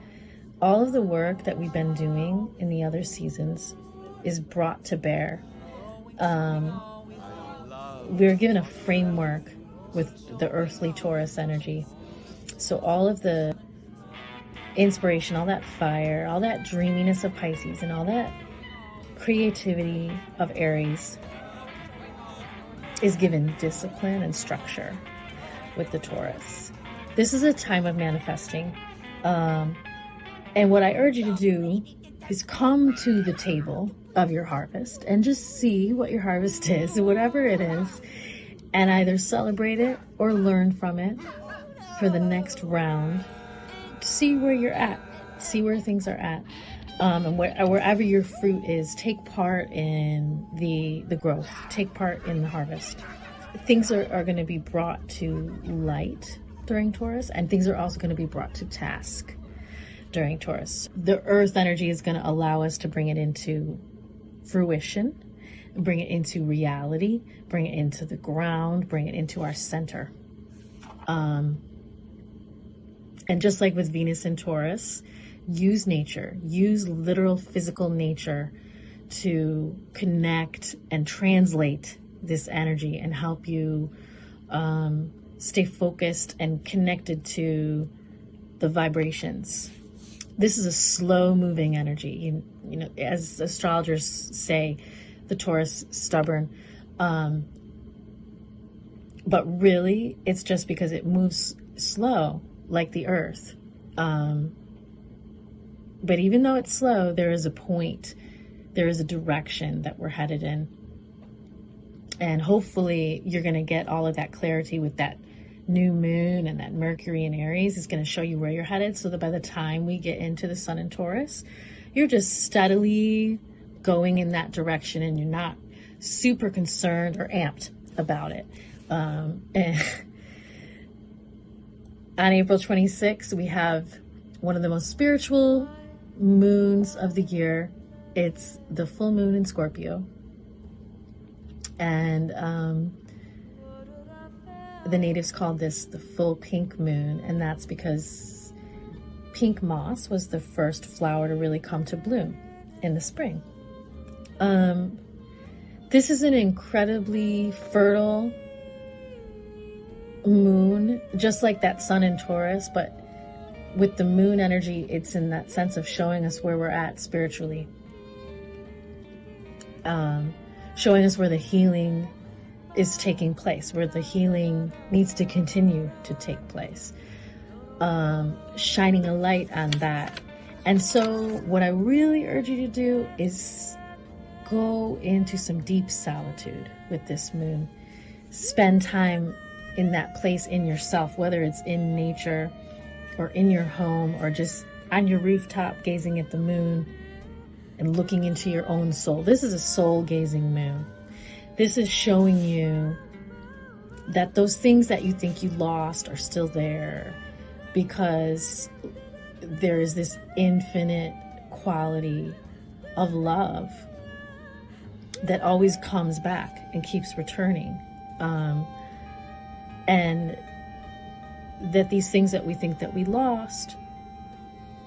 all of the work that we've been doing in the other seasons is brought to bear. We're given a framework with the earthly Taurus energy. So all of the inspiration, all that fire, all that dreaminess of Pisces, and all that creativity of Aries is given discipline and structure with the Taurus. This is a time of manifesting. And what I urge you to do is come to the table of your harvest and just see what your harvest is, whatever it is, and either celebrate it or learn from it for the next round. See where you're at, see where things are at. And wherever your fruit is, take part in the growth, take part in the harvest. Things are going to be brought to light during Taurus, and things are also going to be brought to task during Taurus. The earth energy is going to allow us to bring it into fruition, bring it into reality, bring it into the ground, bring it into our center. And just like with Venus and Taurus, use nature, use literal physical nature to connect and translate this energy and help you stay focused and connected to the vibrations. This is a slow moving energy. You know, as astrologers say, the Taurus stubborn. But really, it's just because it moves slow, like the earth. But even though it's slow, there is a point, there is a direction that we're headed in. And hopefully you're going to get all of that clarity with that new moon, and that Mercury in Aries is going to show you where you're headed, so that by the time we get into the sun in Taurus, you're just steadily going in that direction and you're not super concerned or amped about it. And on April 26th, we have one of the most spiritual moons of the year. It's the full moon in Scorpio. And the natives called this the full pink moon, and that's because pink moss was the first flower to really come to bloom in the spring. This is an incredibly fertile moon, just like that sun in Taurus, but with the moon energy, it's in that sense of showing us where we're at spiritually, showing us where the healing is taking place, where the healing needs to continue to take place, shining a light on that. And so what I really urge you to do is go into some deep solitude with this moon. Spend time in that place in yourself, whether it's in nature or in your home or just on your rooftop gazing at the moon and looking into your own soul. This is a soul gazing moon. This is showing you that those things that you think you lost are still there, because there is this infinite quality of love that always comes back and keeps returning. And that these things that we think that we lost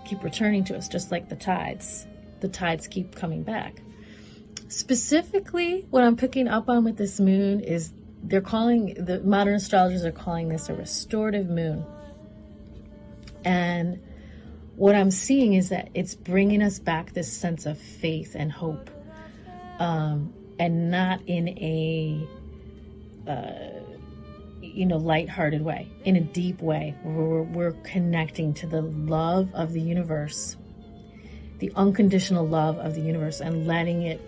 keep returning to us, just like the tides. The tides keep coming back. Specifically, what I'm picking up on with this moon is the modern astrologers are calling this a restorative moon. And what I'm seeing is that it's bringing us back this sense of faith and hope, and not in a lighthearted way, in a deep way, where we're connecting to the love of the universe, the unconditional love of the universe, and letting it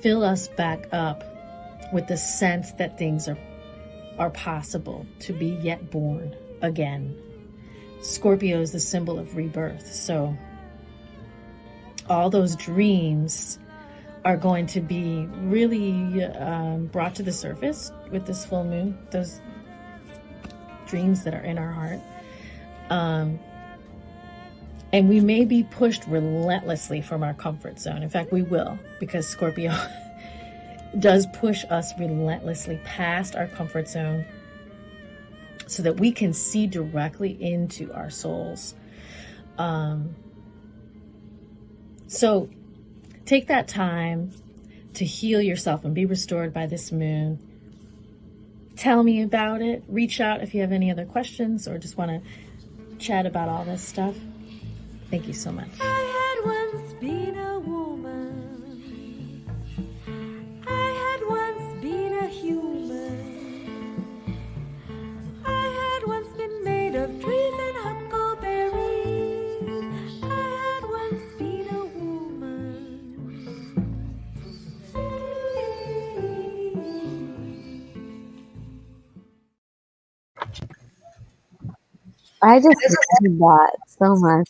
fill us back up with the sense that things are possible, to be yet born again. Scorpio is the symbol of rebirth. So all those dreams are going to be really brought to the surface with this full moon, those dreams that are in our heart. And we may be pushed relentlessly from our comfort zone. In fact, we will, because Scorpio does push us relentlessly past our comfort zone so that we can see directly into our souls. So take that time to heal yourself and be restored by this moon. Tell me about it. Reach out if you have any other questions or just want to chat about all this stuff. Thank you so much. I had once been a woman. I had once been a human. I had once been made of trees and huckleberries. I had once been a woman. I just love that so much.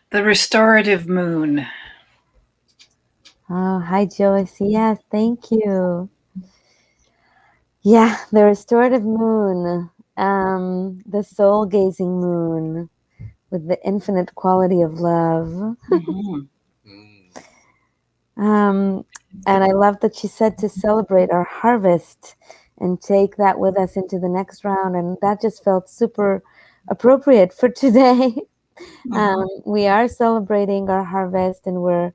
The restorative moon. Oh, hi, Joyce. Yes, thank you. Yeah, the restorative moon, the soul-gazing moon with the infinite quality of love. And I love that she said to celebrate our harvest and take that with us into the next round. And that just felt super appropriate for today. We are celebrating our harvest, and we're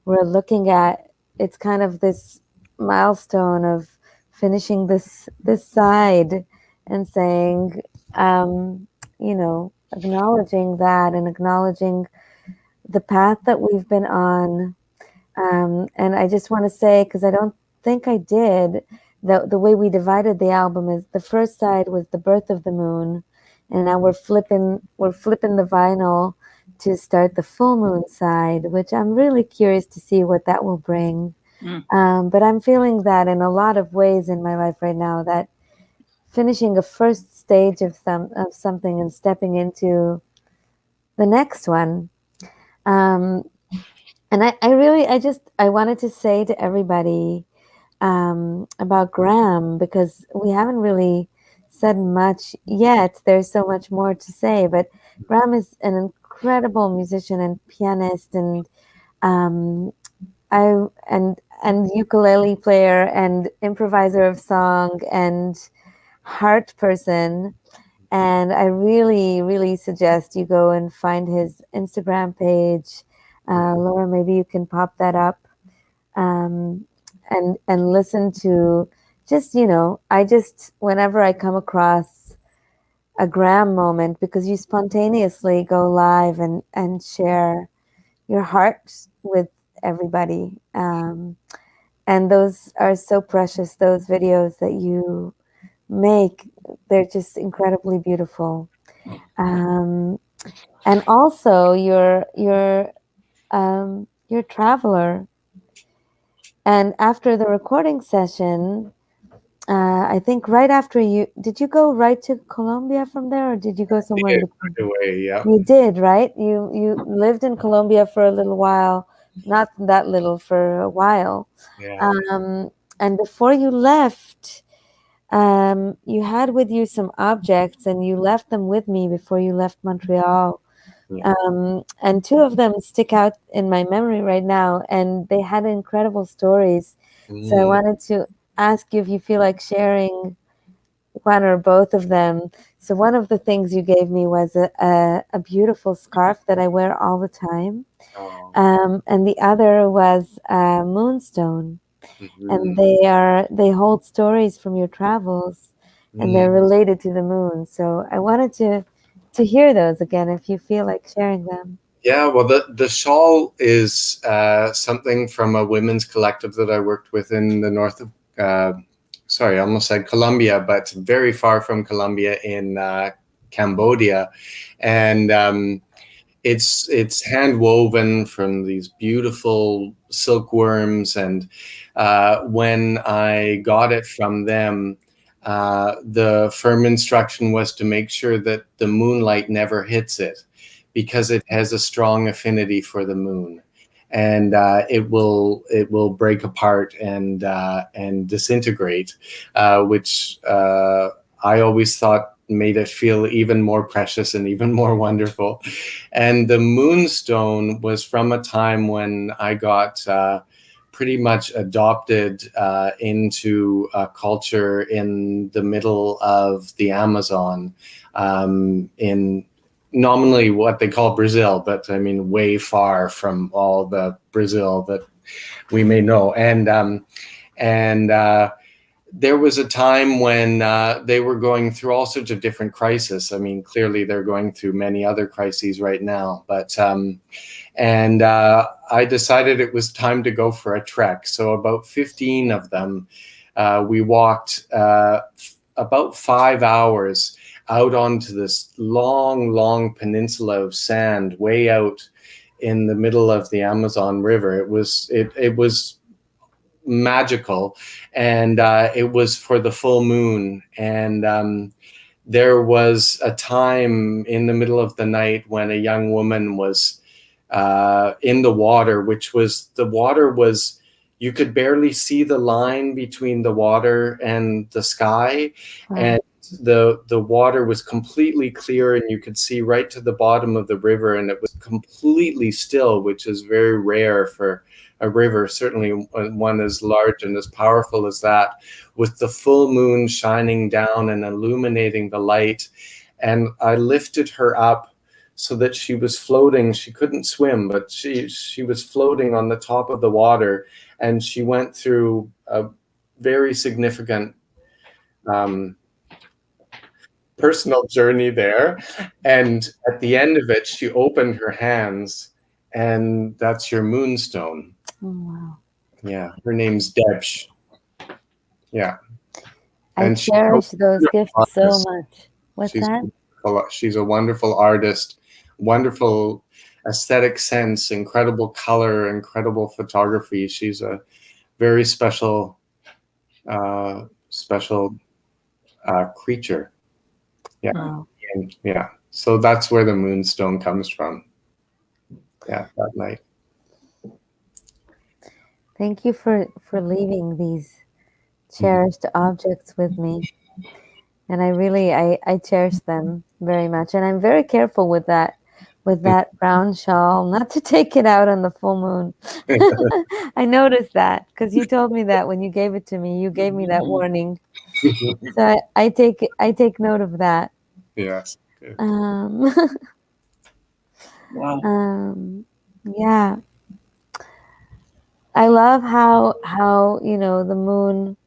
looking at, it's kind of this milestone of finishing this side and saying, acknowledging that and acknowledging the path that we've been on. And I just want to say, because I don't think I did, the way we divided the album is the first side was the birth of the moon, and now we're flipping the vinyl to start the full moon side, which I'm really curious to see what that will bring. But I'm feeling that in a lot of ways in my life right now, that finishing a first stage of something and stepping into the next one. And I wanted to say to everybody about Graham, because we haven't really said much yet. There's so much more to say, but Graham is an incredible musician and pianist, and ukulele player and improviser of song and heart person. And I really, really suggest you go and find his Instagram page. Laura, maybe you can pop that up, and listen to whenever I come across a Graham moment, because you spontaneously go live and share your heart with everybody. And And those are so precious, those videos that you make. They're just incredibly beautiful. And also you're a traveler. And after the recording session, I think right after did you go right to Colombia from there, or did you go somewhere in between? Right away, yeah. You did, right? You lived in Colombia for a little while, not that little, for a while. Yeah. And before you left, you had with you some objects, and you left them with me before you left Montreal. Yeah. And two of them stick out in my memory right now, and they had incredible stories. So I wanted to ask you if you feel like sharing one or both of them. So one of the things you gave me was a beautiful scarf that I wear all the time. And the other was a moonstone. And they hold stories from your travels, and they're related to the moon. So I wanted to hear those again, if you feel like sharing them. Yeah, well, the shawl is something from a women's collective that I worked with in the north of, sorry, I almost said Colombia, but very far from Colombia, in Cambodia. And it's hand woven from these beautiful silkworms. And when I got it from them, the firm instruction was to make sure that the moonlight never hits it, because it has a strong affinity for the moon, and it will break apart and disintegrate, which I always thought made it feel even more precious and even more wonderful. And the moonstone was from a time when I got pretty much adopted into a culture in the middle of the Amazon, in nominally what they call Brazil, but I mean way far from all the Brazil that we may know. And there was a time when they were going through all sorts of different crises. I mean, clearly they're going through many other crises right now, but I decided it was time to go for a trek. So about 15 of them, we walked about 5 hours out onto this long peninsula of sand way out in the middle of the Amazon River. It was magical, and it was for the full moon. And there was a time in the middle of the night when a young woman was in the water, the water was, you could barely see the line between the water and the sky. Wow. And the water was completely clear, and you could see right to the bottom of the river, and it was completely still, which is very rare for a river, certainly one as large and as powerful as that, with the full moon shining down and illuminating the light. And I lifted her up so that she was floating. She couldn't swim, but she was floating on the top of the water, and she went through a very significant personal journey there. And at the end of it, she opened her hands, and that's your moonstone. Oh, wow. Yeah, her name's Debsh. Yeah. I cherish those gifts so much. What's that? She's a wonderful artist, wonderful aesthetic sense, incredible color, incredible photography. She's a very special creature. Yeah. Wow. And yeah. So that's where the moonstone comes from. Yeah, that night. Thank you for leaving these cherished objects with me. And I cherish them very much. And I'm very careful with that brown shawl, not to take it out on the full moon. I noticed that, because you told me that when you gave it to me. You gave me that warning. So I take note of that. Yes. Wow. Yeah. I love how the moon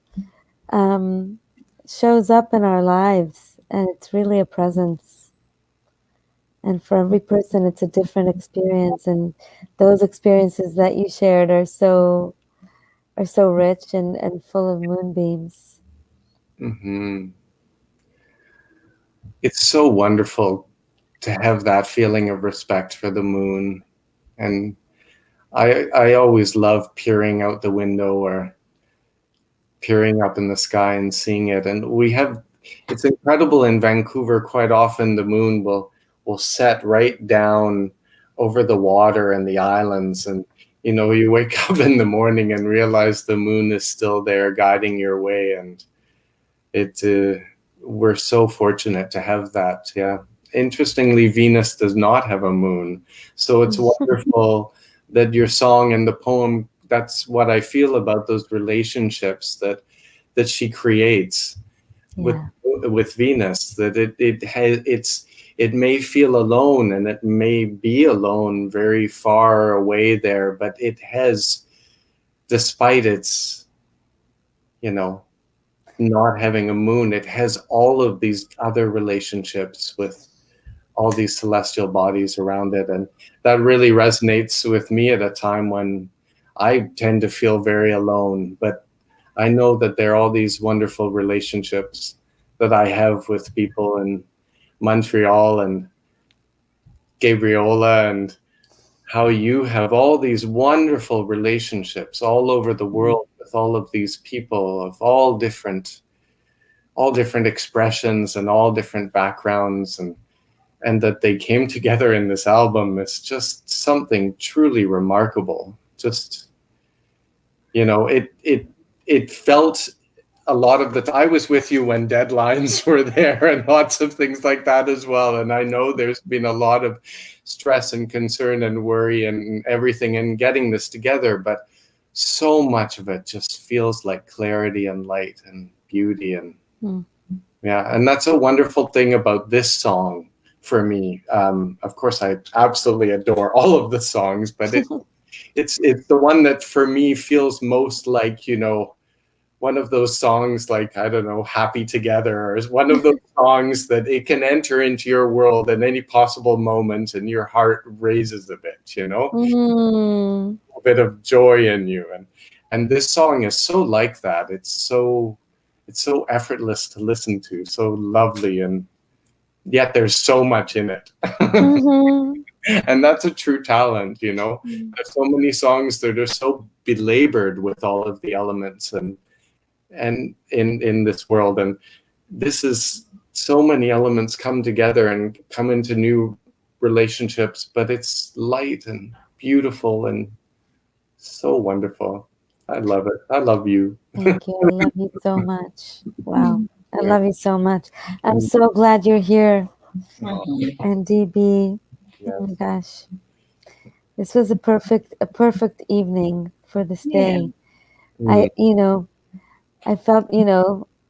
shows up in our lives, and it's really a presence. And for every person, it's a different experience. And those experiences that you shared are so are so rich and full of moonbeams. Mm-hmm. It's so wonderful to have that feeling of respect for the moon. And I always love peering out the window or peering up in the sky and seeing it. And it's incredible in Vancouver. Quite often the moon will set right down over the water and the islands. And, you wake up in the morning and realize the moon is still there guiding your way. And we're so fortunate to have that. Yeah. Interestingly, Venus does not have a moon. So it's wonderful that your song and the poem, that's what I feel about those relationships that she creates with Venus, that it may feel alone, and it may be alone very far away there, but it has, despite its, not having a moon, it has all of these other relationships with all these celestial bodies around it. And that really resonates with me at a time when I tend to feel very alone. But I know that there are all these wonderful relationships that I have with people in Montreal and Gabriola, and how you have all these wonderful relationships all over the world with all of these people of all different expressions and all different backgrounds, and that they came together in this album is just something truly remarkable. Just, it felt a lot of I was with you when deadlines were there and lots of things like that as well. And I know there's been a lot of stress and concern and worry and everything in getting this together, but so much of it just feels like clarity and light and beauty. And yeah, and that's a wonderful thing about this song for me. Of course, I absolutely adore all of the songs, but it's the one that for me feels most like, one of those songs like, I don't know, Happy Together, or is one of those songs that it can enter into your world at any possible moment and your heart raises a bit, a bit of joy in you. And this song is so like that. It's so effortless to listen to, so lovely, and yet there's so much in it. And that's a true talent, There's so many songs that are so belabored with all of the elements and in this world, and this is so many elements come together and come into new relationships, but it's light and beautiful and so wonderful. I love it. I love you. Thank you. I love you so much. Wow. I love you so much. I'm so glad you're here. And DB, oh my gosh, this was a perfect evening for this day. I felt,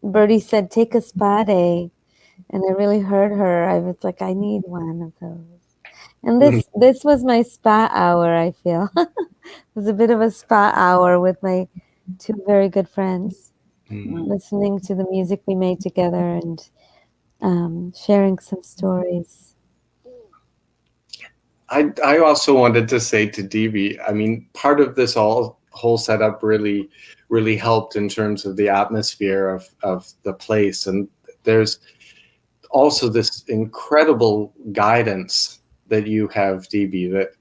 Birdie said, take a spa day. And I really heard her. I was like, I need one of those. And this was my spa hour, I feel. It was a bit of a spa hour with my two very good friends, listening to the music we made together and sharing some stories. I also wanted to say to DB, I mean, part of this whole setup really helped in terms of the atmosphere of the place. And there's also this incredible guidance that you have, DB, that,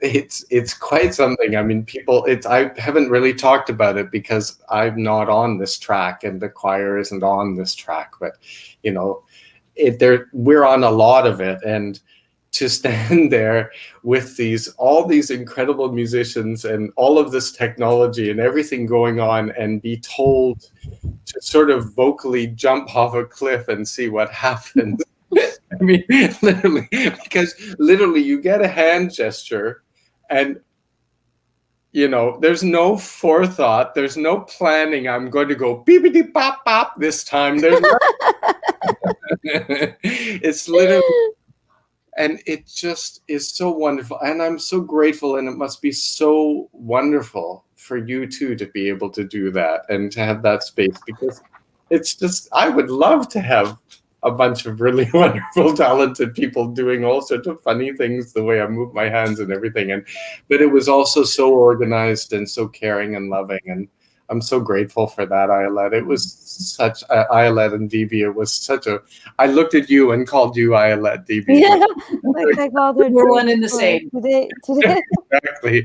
it's quite something. I mean, I haven't really talked about it because I'm not on this track and the choir isn't on this track, but, we're on a lot of it. And to stand there with all these incredible musicians and all of this technology and everything going on and be told to sort of vocally jump off a cliff and see what happens. I mean, literally, because literally you get a hand gesture and, there's no forethought. There's no planning. I'm going to go beepity pop pop this time. There's no it's literally. And it just is so wonderful. And I'm so grateful. And it must be so wonderful for you too to be able to do that and to have that space, because it's just, I would love to have a bunch of really wonderful, talented people doing all sorts of funny things, the way I move my hands and everything. But it was also so organized and so caring and loving. And I'm so grateful for that, Ayelet. It was such Ayelet and Debbie. It was such a. I looked at you and called you Ayelet, Debbie. Yeah, like I called her. We're one and the same. Today, Exactly.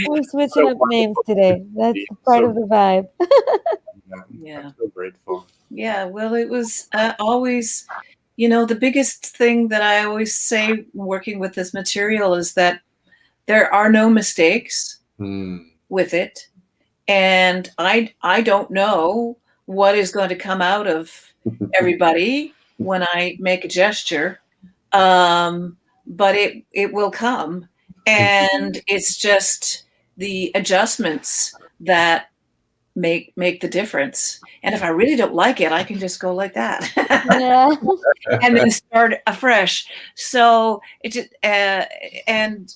we're switching up names today. That's part of the vibe. Yeah. I'm so grateful. Yeah, well, it was always, the biggest thing that I always say working with this material is that there are no mistakes with it. And I don't know what is going to come out of everybody when I make a gesture, but it will come. And it's just the adjustments that make the difference. And if I really don't like it, I can just go like that. Yeah. And then start afresh. So it's and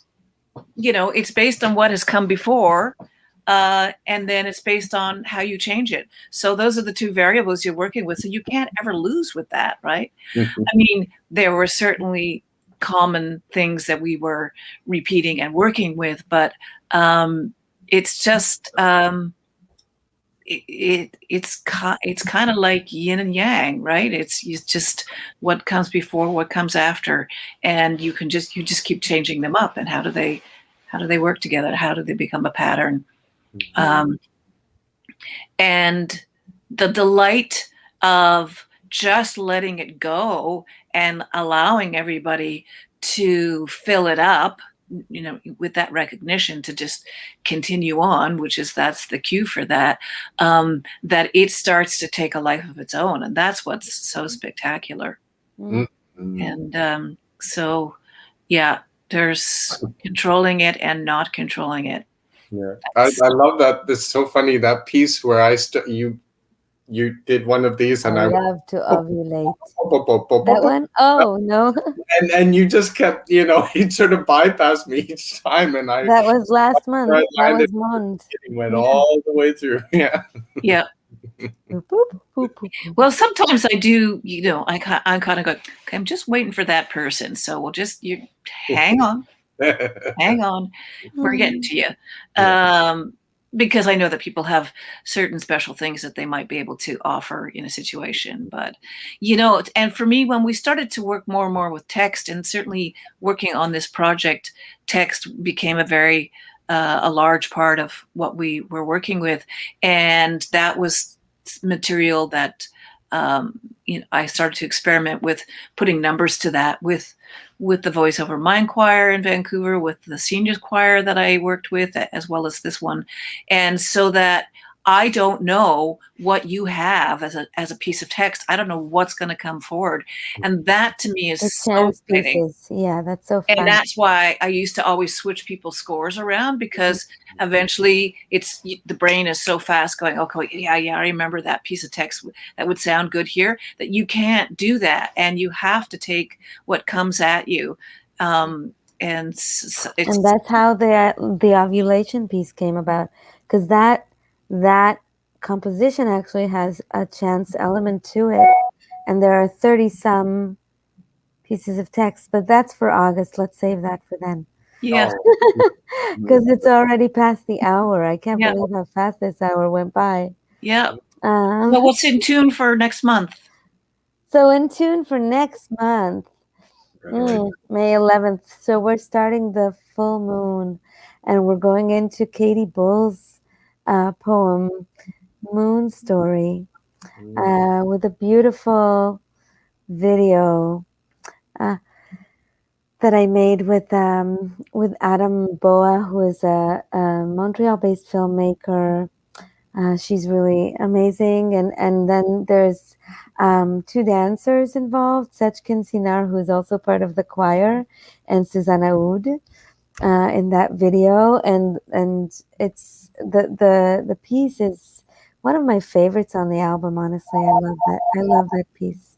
it's based on what has come before, and then it's based on how you change it. So those are the two variables you're working with. So you can't ever lose with that, right? I mean, there were certainly common things that we were repeating and working with, but it's just it's kind of like yin and yang, right? It's just what comes before, what comes after, and you just keep changing them up. And how do they work together? How do they become a pattern? And the delight of just letting it go and allowing everybody to fill it up, with that recognition to just continue on, that's the cue for that, that it starts to take a life of its own. And that's what's so spectacular. And so, yeah, there's controlling it and not controlling it. Yeah, I love that. It's so funny, that piece where you did one of these and I love to ovulate. That one? Oh, no. And you just kept, you sort of bypassed me each time. And that was last month. That was Mond. It went all the way through. Yeah. Yeah. Well, sometimes I do, I'm kind of going, okay, I'm just waiting for that person. So we'll just, hang on. Hang on. We're getting to you. Because I know that people have certain special things that they might be able to offer in a situation. But, and for me, when we started to work more and more with text, and certainly working on this project, text became a large part of what we were working with. And that was material that, I started to experiment with putting numbers to that with the voiceover mind choir in Vancouver, with the seniors choir that I worked with, as well as this one. And so that I don't know what you have as a piece of text. I don't know what's going to come forward. And that to me is so exciting. Yeah, that's so fun. And that's why I used to always switch people's scores around, because eventually the brain is so fast going, okay, yeah, I remember that piece of text that would sound good here, that you can't do that. And you have to take what comes at you. And that's how the ovulation piece came about, because that composition actually has a chance element to it, and there are 30-some pieces of text, but that's for August. Let's save that for then. Yeah. Because it's already past the hour. I can't believe how fast this hour went by. Yeah. So what's in tune for next month? So in tune for next month, May 11th. So we're starting the full moon, and we're going into Katie Bull's poem, Moon Story, with a beautiful video that I made with Adam Boa, who is a Montreal-based filmmaker. She's really amazing. And then there's 2 dancers involved, Sechkin Sinar, who is also part of the choir, and Susanna Oud in that video. And it's the piece is one of my favorites on the album, honestly. I love that piece.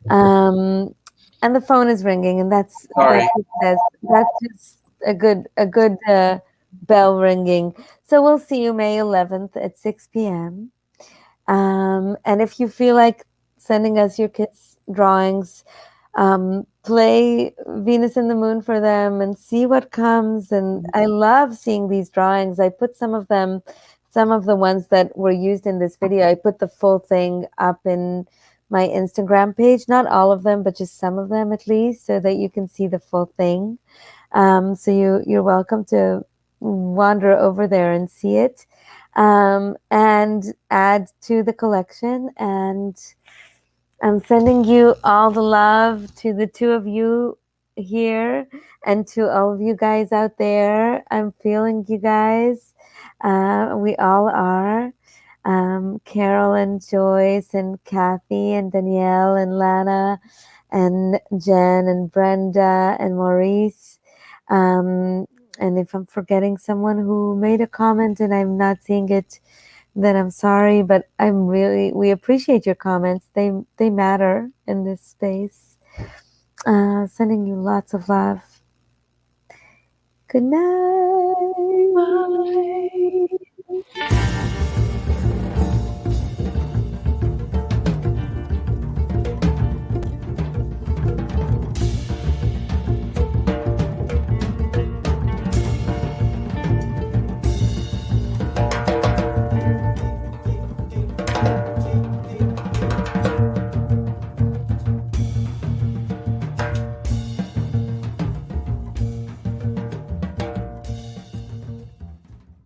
And the phone is ringing, and that's just a good bell ringing. So we'll see you May 11th at 6 p.m. And if you feel like sending us your kids' drawings. Play Venus and the Moon for them and see what comes. And I love seeing these drawings. I put some of the ones that were used in this video, I put the full thing up in my Instagram page. Not all of them, but just some of them at least, so that you can see the full thing. So you're welcome to wander over there and see it, and add to the collection. And I'm sending you all the love to the two of you here and to all of you guys out there. I'm feeling you guys. We all are. Carol and Joyce and Kathy and Danielle and Lana and Jen and Brenda and Maurice. And if I'm forgetting someone who made a comment and I'm not seeing it, then I'm sorry, but we appreciate your comments. They matter in this space. Sending you lots of love. Good night. Bye.